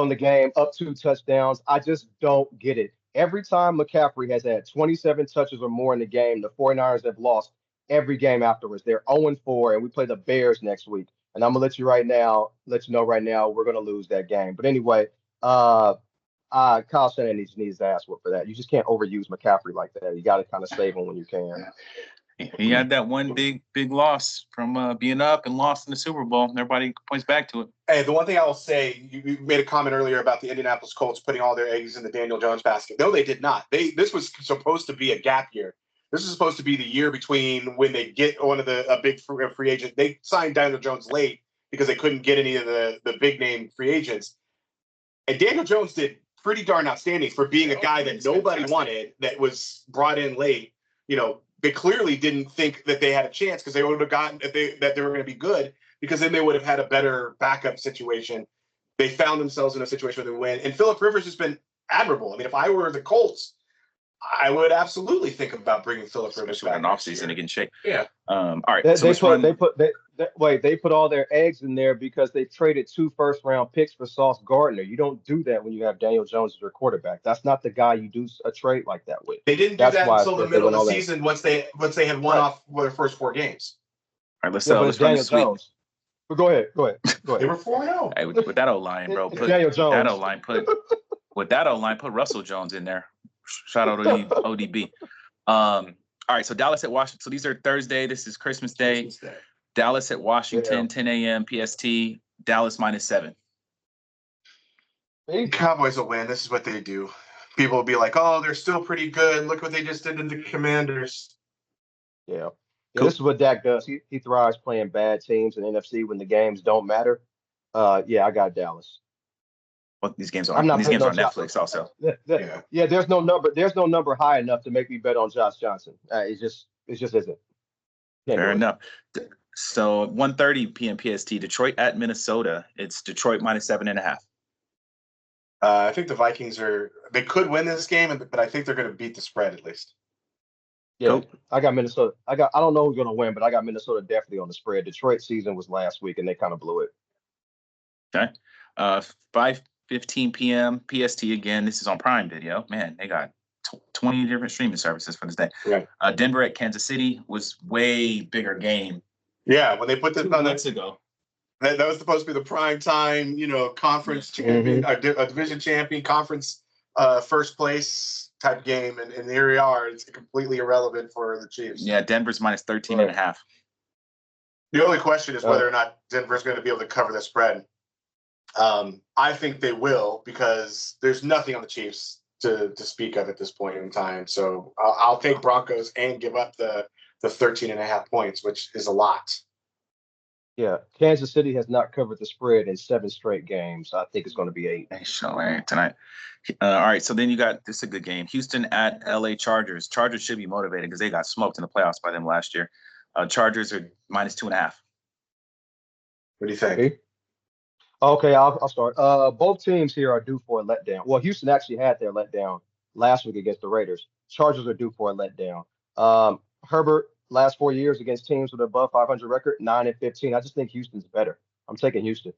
the game, up 2 touchdowns, I just don't get it. Every time McCaffrey has had 27 touches or more in the game, the 49ers have lost every game afterwards. They're 0-4, and we play the Bears next week. And I'm gonna let you know right now, we're gonna lose that game. But anyway, Kyle Shanahan needs his ass whooped for that. You just can't overuse McCaffrey like that. You got to kind of save him when you can. He had that one big loss from being up and lost in the Super Bowl. Everybody points back to it. Hey, the one thing I will say, you made a comment earlier about the Indianapolis Colts putting all their eggs in the Daniel Jones basket. No, they did not. This was supposed to be a gap year. This is supposed to be the year between when they get one of a big free agent. They signed Daniel Jones late because they couldn't get any of the big name free agents. And Daniel Jones did pretty darn outstanding for being a guy that nobody wanted, that was brought in late. They clearly didn't think that they had a chance because they would have gotten that they were going to be good, because then they would have had a better backup situation. They found themselves in a situation where they win. And Phillip Rivers has been admirable. I mean, if I were the Colts, I would absolutely think about bringing Phillip Rivers back in offseason to get in shape. Yeah. All right. They put all their eggs in there because they traded 2 first-round picks for Sauce Gardner. You don't do that when you have Daniel Jones as your quarterback. That's not the guy you do a trade like that with. They didn't do that until the middle of the season once they had won off their first 4 games. All right, let's run the sweep. Jones. But go ahead. They were 4-0. Hey, with that O-line, bro. Daniel Jones. That O-line put Russell Jones in there. Shout out to ODB. All right, so Dallas at Washington. So these are Thursday. This is Christmas Day. Dallas at Washington, 10 a.m. PST. Dallas -7. Cowboys will win. This is what they do. People will be like, "Oh, they're still pretty good. Look what they just did to the Commanders." Yeah. Cool. This is what Dak does. He thrives playing bad teams in NFC when the games don't matter. I got Dallas. Well, these games are on Netflix also. Yeah. There's no number high enough to make me bet on Josh Johnson. It just isn't. Fair enough. So 1:30 p.m. PST, Detroit at Minnesota. It's Detroit -7.5. I think the Vikings they could win this game, but I think they're going to beat the spread at least. Yeah, cool. I got Minnesota. I don't know who's going to win, but I got Minnesota definitely on the spread. Detroit season was last week, and they kind of blew it. Okay. 5:15 p.m. PST again. This is on Prime Video. Man, they got 20 different streaming services for this day. Right. Denver at Kansas City was way bigger game. Yeah, when they put this 2 months ago. That was supposed to be the prime time, conference champion, a division champion, conference first place type game, and here we are. It's completely irrelevant for the Chiefs. Yeah, Denver's -13.5. The only question is whether or not Denver's going to be able to cover the spread. I think they will, because there's nothing on the Chiefs to speak of at this point in time. So I'll take Broncos and give up the 13.5 points, which is a lot. Yeah, Kansas City has not covered the spread in 7 straight games. I think it's going to be 8. Tonight. All right, so then you got this is a good game. Houston at LA Chargers. Chargers should be motivated because they got smoked in the playoffs by them last year. Chargers are -2.5. What do you think? Okay, I'll start. Both teams here are due for a letdown. Well, Houston actually had their letdown last week against the Raiders. Chargers are due for a letdown. Herbert, last 4 years against teams with above 500 record, 9-15. I just think Houston's better. I'm taking Houston.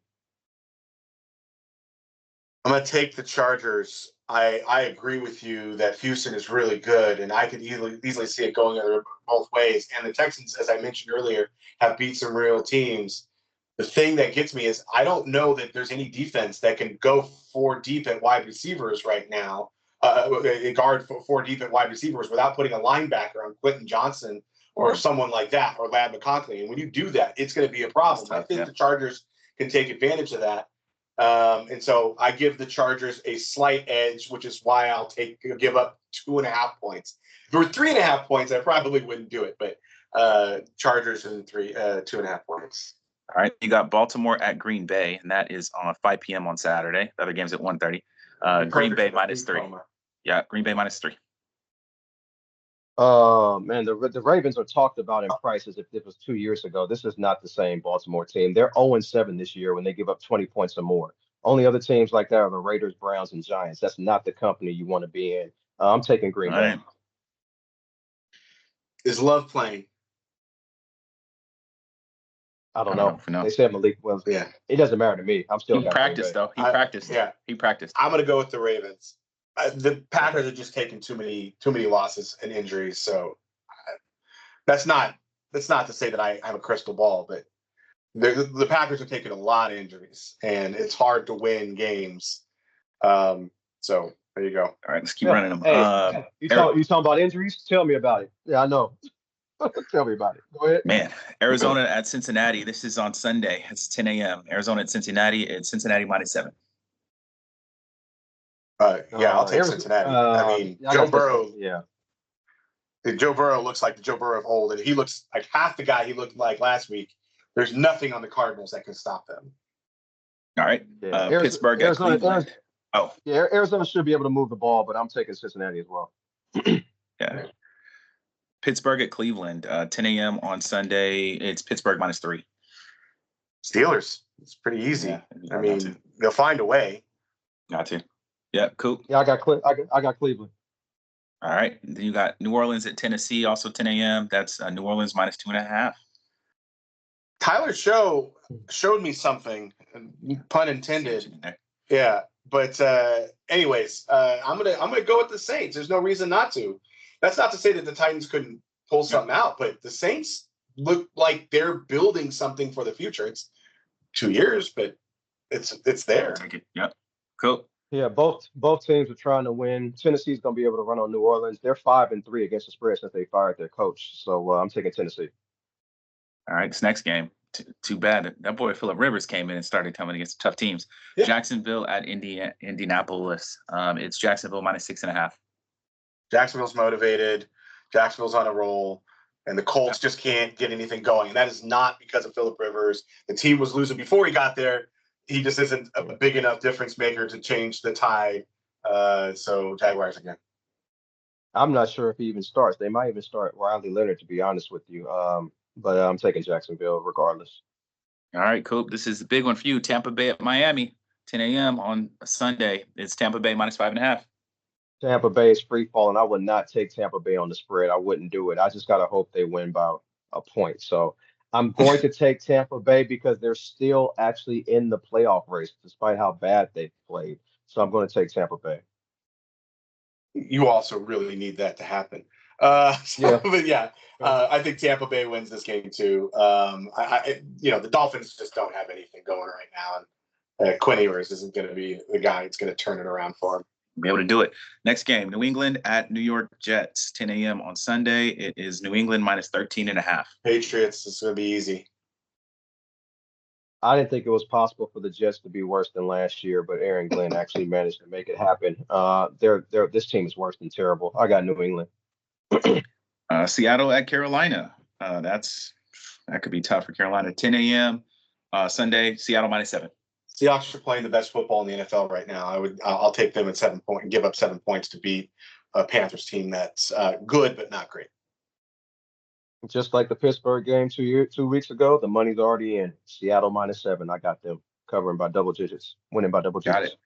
I'm going to take the Chargers. I agree with you that Houston is really good, and I could easily see it going both ways. And the Texans, as I mentioned earlier, have beat some real teams. The thing that gets me is I don't know that there's any defense that can go 4 deep at wide receivers right now, guard 4 deep at wide receivers without putting a linebacker on Quentin Johnson or someone like that, or Ladd McConkey. And when you do that, it's going to be a problem. I think the Chargers can take advantage of that. And so I give the Chargers a slight edge, which is why I'll give up 2.5 points. If it were 3.5 points, I probably wouldn't do it, but Chargers and 2.5 points. All right, you got Baltimore at Green Bay, and that is on 5 p.m. on Saturday. The other game's at 1:30. Green Bay -3. Yeah, Green Bay -3. Man, the Ravens are talked about in prices if it was 2 years ago. This is not the same Baltimore team. They're 0-7 this year when they give up 20 points or more. Only other teams like that are the Raiders, Browns, and Giants. That's not the company you want to be in. I'm taking Green Bay. Is Love playing? I don't know. They said Malik Willis. Yeah. It doesn't matter to me. I'm still. He practiced though. He practiced. Yeah. He practiced. I'm gonna go with the Ravens. The Packers are just taking too many losses and injuries. So that's not to say that I have a crystal ball, but the Packers are taking a lot of injuries, and it's hard to win games. So there you go. All right, let's keep running them. Hey, you talking about injuries? Tell me about it. Yeah, I know. Tell me about it. Go ahead. Man, Arizona at Cincinnati. This is on Sunday. It's 10 a.m. Arizona at Cincinnati. It's Cincinnati -7. Yeah, I'll take Cincinnati. I mean, Joe Burrow. Yeah. Joe Burrow looks like the Joe Burrow of old, and he looks like half the guy he looked like last week. There's nothing on the Cardinals that can stop them. All right. Pittsburgh at Cleveland. Yeah, Arizona should be able to move the ball, but I'm taking Cincinnati as well. Yeah. Pittsburgh at Cleveland, 10 a.m. on Sunday. It's Pittsburgh -3. Steelers. It's pretty easy. Yeah, I mean, they'll find a way. Got to. Yeah, cool. Yeah, I got Cleveland. All right. Then you got New Orleans at Tennessee, also 10 a.m. That's New Orleans -2.5. Tyler showed me something, pun intended. Yeah, but anyways, I'm gonna go with the Saints. There's no reason not to. That's not to say that the Titans couldn't pull something out, but the Saints look like they're building something for the future. It's 2 years, but it's there. Take it. Yep. Cool. Yeah, both teams are trying to win. Tennessee's going to be able to run on New Orleans. They're 5-3 against the spread since they fired their coach. So I'm taking Tennessee. All right, this next game. Too bad that boy Phillip Rivers came in and started coming against tough teams. Yeah. Jacksonville at Indianapolis. It's Jacksonville -6.5. Jacksonville's motivated. Jacksonville's on a roll, and the Colts just can't get anything going. And that is not because of Phillip Rivers. The team was losing before he got there. He just isn't a big enough difference maker to change the tide. So Jaguars again. I'm not sure if he even starts. They might even start Riley Leonard, to be honest with you. But I'm taking Jacksonville regardless. All right, Coop. This is the big one for you. Tampa Bay at Miami, 10 a.m. on Sunday. It's Tampa Bay -5.5. Tampa Bay is free falling. I would not take Tampa Bay on the spread. I wouldn't do it. I just got to hope they win by a point. So I'm going to take Tampa Bay because they're still actually in the playoff race, despite how bad they've played. So I'm going to take Tampa Bay. You also really need that to happen. But yeah, I think Tampa Bay wins this game too. The Dolphins just don't have anything going right now, and Quinn Ewers isn't going to be the guy that's going to turn it around for him. Be able to do it. Next game, New England at New York Jets, 10 a.m. on Sunday. It is New England -13.5. Patriots, it's going to be easy. I didn't think it was possible for the Jets to be worse than last year, but Aaron Glenn actually managed to make it happen. This team is worse than terrible. I got New England. Seattle at Carolina. That could be tough for Carolina. 10 a.m. Sunday, Seattle -7. Seahawks are playing the best football in the NFL right now. I'll take them at 7 points and give up 7 points to beat a Panthers team that's good but not great. Just like the Pittsburgh game 2 weeks ago, the money's already in. Seattle -7. I got them covering by double digits, winning by double digits. Got it.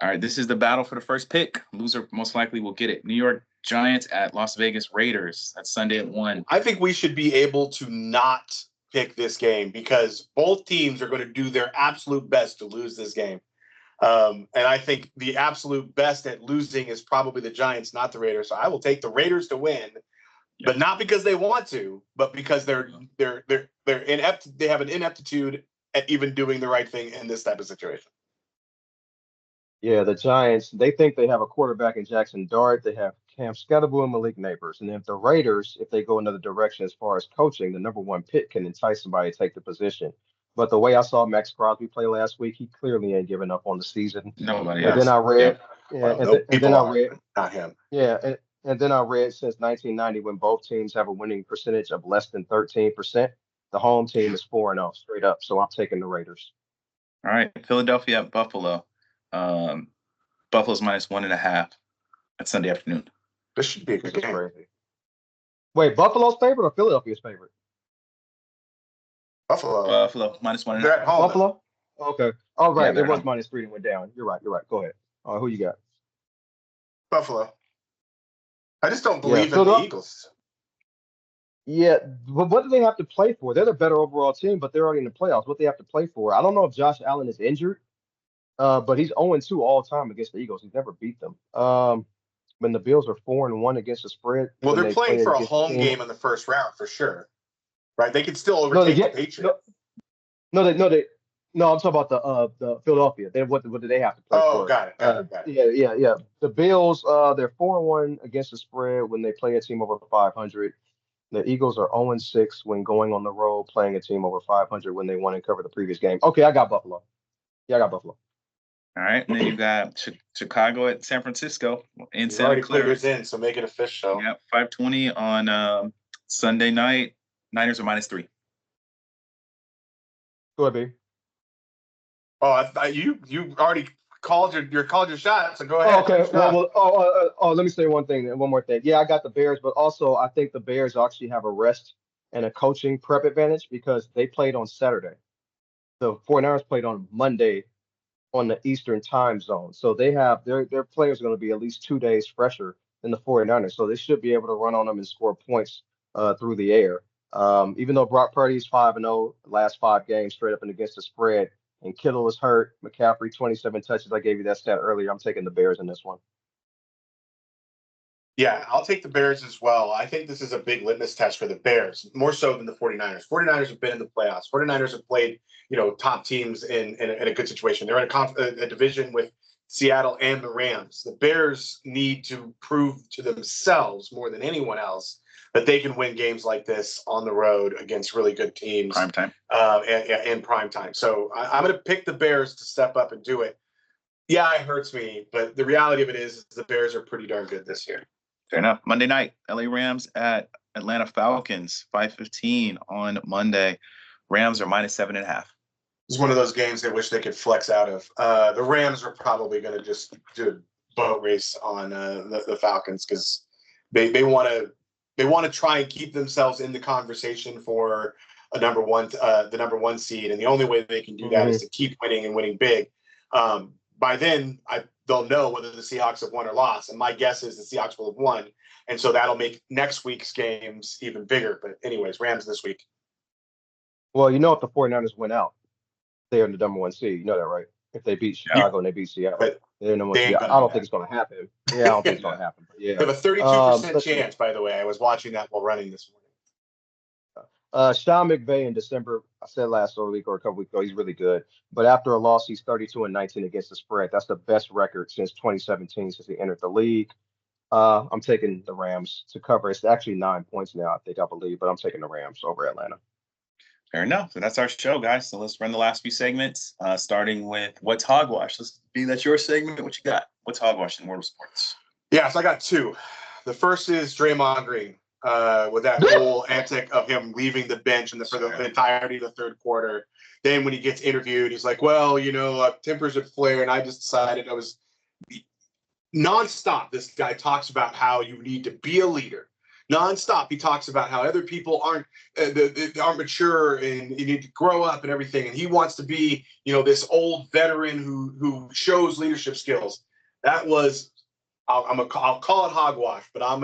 All right, this is the battle for the first pick. Loser most likely will get it. New York Giants at Las Vegas Raiders. That's Sunday at 1. I think we should be able to not pick this game because both teams are going to do their absolute best to lose this game. And I think the absolute best at losing is probably the Giants, not the Raiders. So I will take the Raiders to win, but not because they want to, but because they're inept. They have an ineptitude at even doing the right thing in this type of situation. Yeah, the Giants, they think they have a quarterback in Jackson Dart. They have Cam Scatterbull and Malik Neighbors. And if the Raiders, if they go another direction as far as coaching, the number one pick can entice somebody to take the position. But the way I saw Max Crosby play last week, he clearly ain't giving up on the season. Nobody else. And then I read, not him. Yeah, and then I read since 1990, when both teams have a winning percentage of less than 13%, the home team is 4-0 straight up. So I'm taking the Raiders. All right, Philadelphia at Buffalo. Buffalo's -1.5 at Sunday afternoon. This should be a good game. Crazy. Wait, Buffalo's favorite or Philadelphia's favorite? Buffalo -1.5. They're at home. Buffalo? Okay. All right. Yeah, it was -3 and went down. You're right. Go ahead. Who you got? Buffalo. I just don't believe in the Eagles. Yeah, but what do they have to play for? They're the better overall team, but they're already in the playoffs. What they have to play for? I don't know if Josh Allen is injured. But he's 0-2 all time against the Eagles. He's never beat them. When the Bills are 4-1 against the spread. Well, they're playing for a home game in the first round for sure, right? They can still overtake the Patriots. No, I'm talking about the Philadelphia. What do they have to play for? Oh, got it. Yeah. The Bills, they're 4-1 against the spread when they play a team over 500. The Eagles are 0-6 when going on the road, playing a team over 500 when they won and covered the previous game. Okay, I got Buffalo. Yeah, I got Buffalo. All right, and then you got Chicago at San Francisco in You Santa already put Clara. yours in, so make it official. Yeah, 5:20 on Sunday night. Niners are -3. Go ahead, B. Oh, you already called your shot, so go ahead. Okay. Let me say one more thing. Yeah, I got the Bears, but also I think the Bears actually have a rest and a coaching prep advantage because they played on Saturday. The 49ers played on Monday on the Eastern time zone. So they have their players are going to be at least 2 days fresher than the 49ers. So they should be able to run on them and score points through the air. Even though Brock Purdy's 5-0 last 5 games straight up and against the spread, and Kittle was hurt, McCaffrey 27 touches. I gave you that stat earlier. I'm taking the Bears in this one. Yeah, I'll take the Bears as well. I think this is a big litmus test for the Bears, more so than the 49ers. 49ers have been in the playoffs. 49ers have played, top teams in a good situation. They're in a division with Seattle and the Rams. The Bears need to prove to themselves more than anyone else that they can win games like this on the road against really good teams. Prime time. And prime time. So I'm going to pick the Bears to step up and do it. Yeah, it hurts me, but the reality of it is the Bears are pretty darn good this year. Fair enough. Monday night, LA Rams at Atlanta Falcons, 5:15 on Monday. Rams are -7.5. This is one of those games they wish they could flex out of. The Rams are probably going to just do a boat race on the Falcons because they want to try and keep themselves in the conversation for the number one seed, and the only way they can do that is to keep winning and winning big. By then, they'll know whether the Seahawks have won or lost, and my guess is the Seahawks will have won, and so that'll make next week's games even bigger. But anyways, Rams this week. Well, if the 49ers win out, they are the number one seed. You know that, right? If they beat Chicago and they beat Seattle, they're number one seed. I don't think it's going to happen. Yeah, I don't think it's going to happen. But yeah, they have a 32% chance. By the way, I was watching that while running this morning. Sean McVay in December, I said last week or a couple weeks ago, he's really good. But after a loss, he's 32-19 against the spread. That's the best record since 2017, since he entered the league. I'm taking the Rams to cover. It's actually 9 points now, I believe, but I'm taking the Rams over Atlanta. Fair enough. So that's our show, guys. So let's run the last few segments, starting with What's Hogwash. That's your segment. What you got? What's Hogwash in World of Sports? Yeah, so I got two. The first is Draymond Green. With that whole antic of him leaving the bench for the entirety of the third quarter. Then when he gets interviewed, he's like, well, tempers would flare, and I just decided I was nonstop. This guy talks about how you need to be a leader. Nonstop, he talks about how other people aren't mature and you need to grow up and everything. And he wants to be, this old veteran who shows leadership skills. That was I'll call it hogwash, but I'm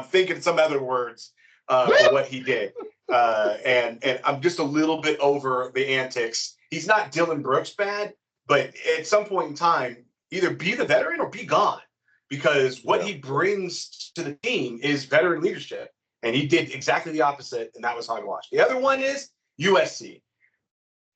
thinking some other words for what he did, and I'm just a little bit over the antics. He's not Dylan Brooks bad, but at some point in time, either be the veteran or be gone, because what he brings to the team is veteran leadership, and he did exactly the opposite, and that was hogwash. The other one is USC.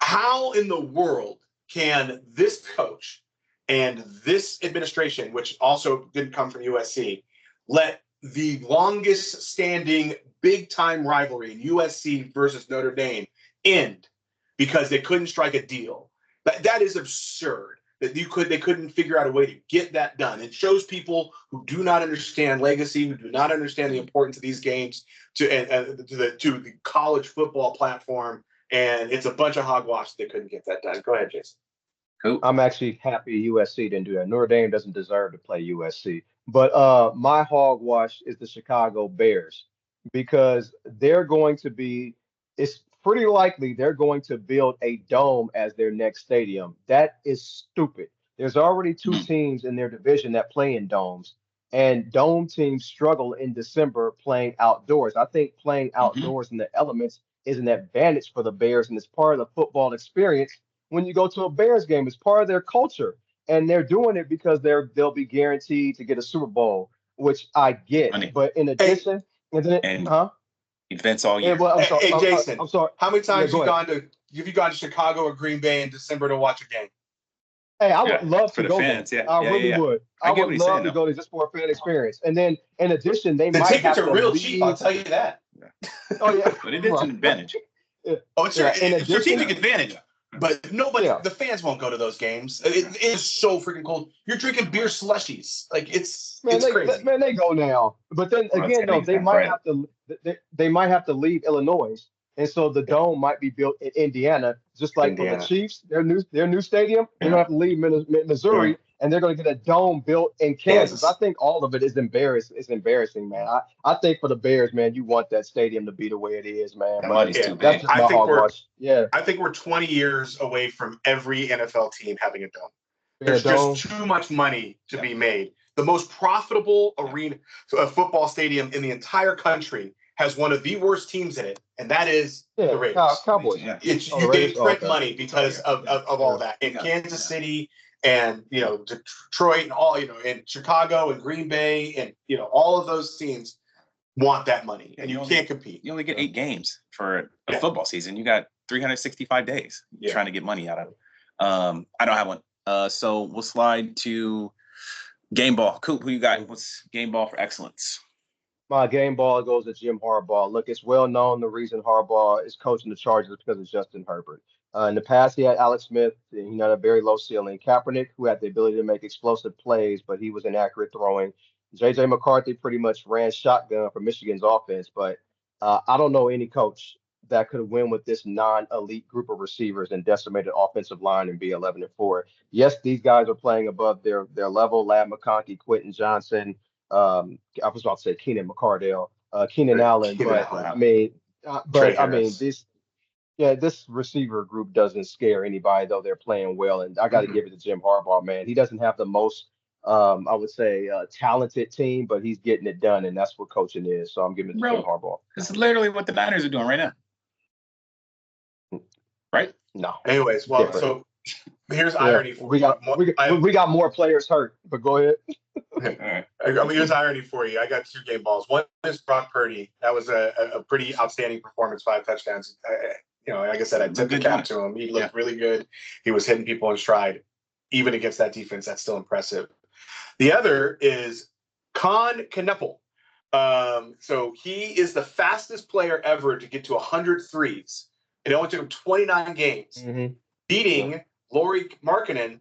How in the world can this coach and this administration, which also didn't come from USC, let the longest standing big time rivalry in USC versus Notre Dame end because they couldn't strike a deal? That is absurd. That they couldn't figure out a way to get that done. It shows people who do not understand legacy, who do not understand the importance of these games to the college football platform, and it's a bunch of hogwash. They couldn't get that done. Go ahead, Jason. Cool. I'm actually happy USC didn't do that. Notre Dame doesn't deserve to play USC. But my hogwash is the Chicago Bears, because it's pretty likely they're going to build a dome as their next stadium. That is stupid. There's already two teams in their division that play in domes, and dome teams struggle in December playing outdoors. I think playing outdoors in the elements is an advantage for the Bears, and it's part of the football experience. When you go to a Bears game, it's part of their culture, and they're doing it because they'll be guaranteed to get a Super Bowl, which I get. Money. But in addition, events all year. Hey, Jason, I'm sorry. How many times have you gone to Chicago or Green Bay in December to watch a game? Hey, I would love to go fans, there. I really would. I would love to go there just for a fan experience. And then in addition, The tickets are real cheap. I'll tell you that. Oh yeah, but it is an advantage. Oh, it's a strategic advantage. But the fans won't go to those games. It is so freaking cold. You're drinking beer slushies. Like it's crazy. They go now. But then again, though, they might have to. They might have to leave Illinois, and so the dome might be built in Indiana, just like for the Chiefs, their new stadium. They're gonna have to leave Missouri, and they're gonna get a dome built in Kansas. I think all of it is embarrassing. It's embarrassing, man. I think for the Bears, man, you want that stadium to be the way it is, man. That money's too big. That's just my hogwash. Yeah. I think we're 20 years away from every NFL team having a dome. There's just too much money to be made. The most profitable arena, football stadium in the entire country has one of the worst teams in it, and that is the Raiders. Cowboys. They print money because of all that. In Kansas City and Detroit and all, and Chicago and Green Bay and all of those teams want that money, and you can't compete. You only get 8 games for a football season. You got 365 days trying to get money out of it. I don't have one. So we'll slide to game ball. Coop, who you got? What's game ball for excellence? My game ball goes to Jim Harbaugh. Look, it's well known the reason Harbaugh is coaching the Chargers is because of Justin Herbert. In the past, he had Alex Smith. He had a very low ceiling. Kaepernick, who had the ability to make explosive plays, but he was inaccurate throwing. J.J. McCarthy pretty much ran shotgun for Michigan's offense, but I don't know any coach that could win with this non-elite group of receivers and decimated offensive line and be 11-4. Yes, these guys are playing above their level. Lab McConkey, Quentin Johnson. I was about to say Keenan McCardell, Keenan Allen, this receiver group doesn't scare anybody, though they're playing well. And I got to give it to Jim Harbaugh, man. He doesn't have the most, I would say, talented team, but he's getting it done, and that's what coaching is. So I'm giving it to Jim Harbaugh. This is literally what the Niners are doing right now. Right? No. Anyways, so here's irony. We got more players hurt, but go ahead. Here's irony for you. I got 2 game balls. One is Brock Purdy. That was a pretty outstanding performance, 5 touchdowns. Like I said, I tipped the cap to him. He looked really good. He was hitting people in stride, even against that defense. That's still impressive. The other is Con Kneppel. So he is the fastest player ever to get to 100 threes. It only took him 29 games, beating Lauri Markkanen,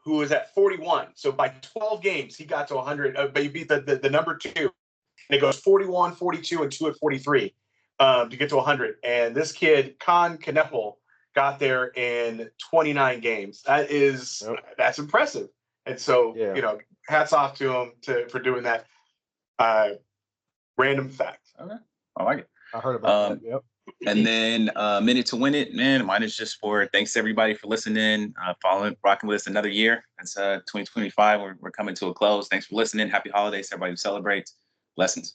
who was at 41. So by 12 games, he got to 100. But he beat the number 2. And it goes 41, 42, and 2 at 43 to get to 100. And this kid, Con Kneppel, got there in 29 games. That's impressive. And so, hats off to him for doing that. Random fact. Okay. I like it. I heard about that. Yep. And then minute to win it, man. Mine is just for thanks to everybody for listening, rocking with us another year. It's 2025. We're coming to a close. Thanks for listening. Happy holidays to everybody who celebrates. Blessings.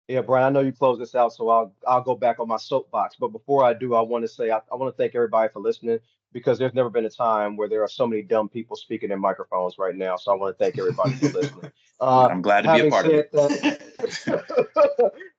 Yeah, Brian, I know you close this out, so I'll go back on my soapbox. But before I do, I want to say I want to thank everybody for listening, because there's never been a time where there are so many dumb people speaking in microphones right now. So I want to thank everybody for listening. I'm glad to be a part of it.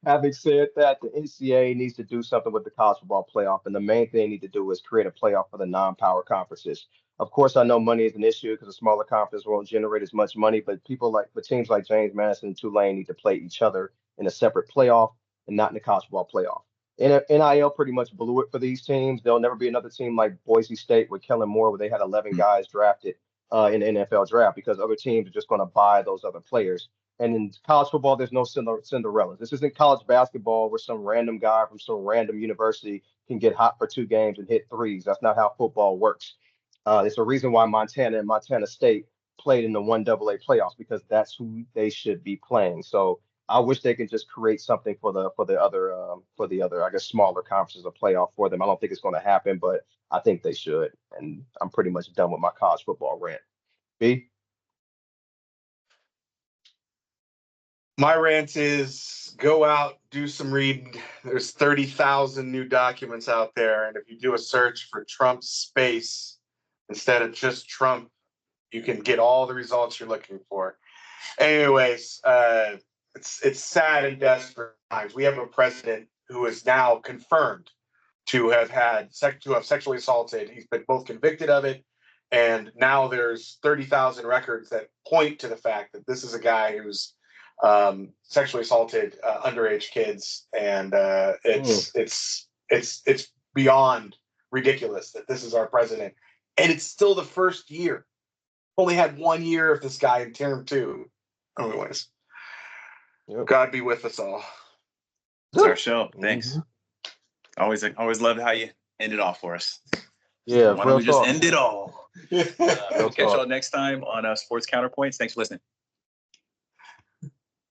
Having said that, the NCAA needs to do something with the college football playoff. And the main thing they need to do is create a playoff for the non-power conferences. Of course, I know money is an issue because a smaller conference won't generate as much money, but teams like James Madison and Tulane need to play each other in a separate playoff and not in the college football playoff. NIL pretty much blew it for these teams. There'll never be another team like Boise State with Kellen Moore, where they had 11 guys drafted in the NFL draft, because other teams are just going to buy those other players. And in college football, there's no Cinderella. This isn't college basketball where some random guy from some random university can get hot for 2 games and hit threes. That's not how football works. There's a reason why Montana and Montana State played in the 1AA playoffs, because that's who they should be playing. So I wish they could just create something for the other I guess smaller conferences, a playoff for them. I don't think it's going to happen, but I think they should. And I'm pretty much done with my college football rant. B? My rant is go out, do some reading. There's 30,000 new documents out there. And if you do a search for Trump's space instead of just Trump, you can get all the results you're looking for. Anyways, it's sad and desperate times. We have a president who is now confirmed to have sexually assaulted. He's been both convicted of it, and now there's 30,000 records that point to the fact that this is a guy who's sexually assaulted underage kids, and it's beyond ridiculous that this is our president, and it's still the first year. Only had 1 year of this guy in term 2. Anyways, God be with us all. It's our show. Thanks. Always loved how you ended off for us. Yeah, why don't we just end it all? We'll catch y'all next time on Sports Counterpoints. Thanks for listening.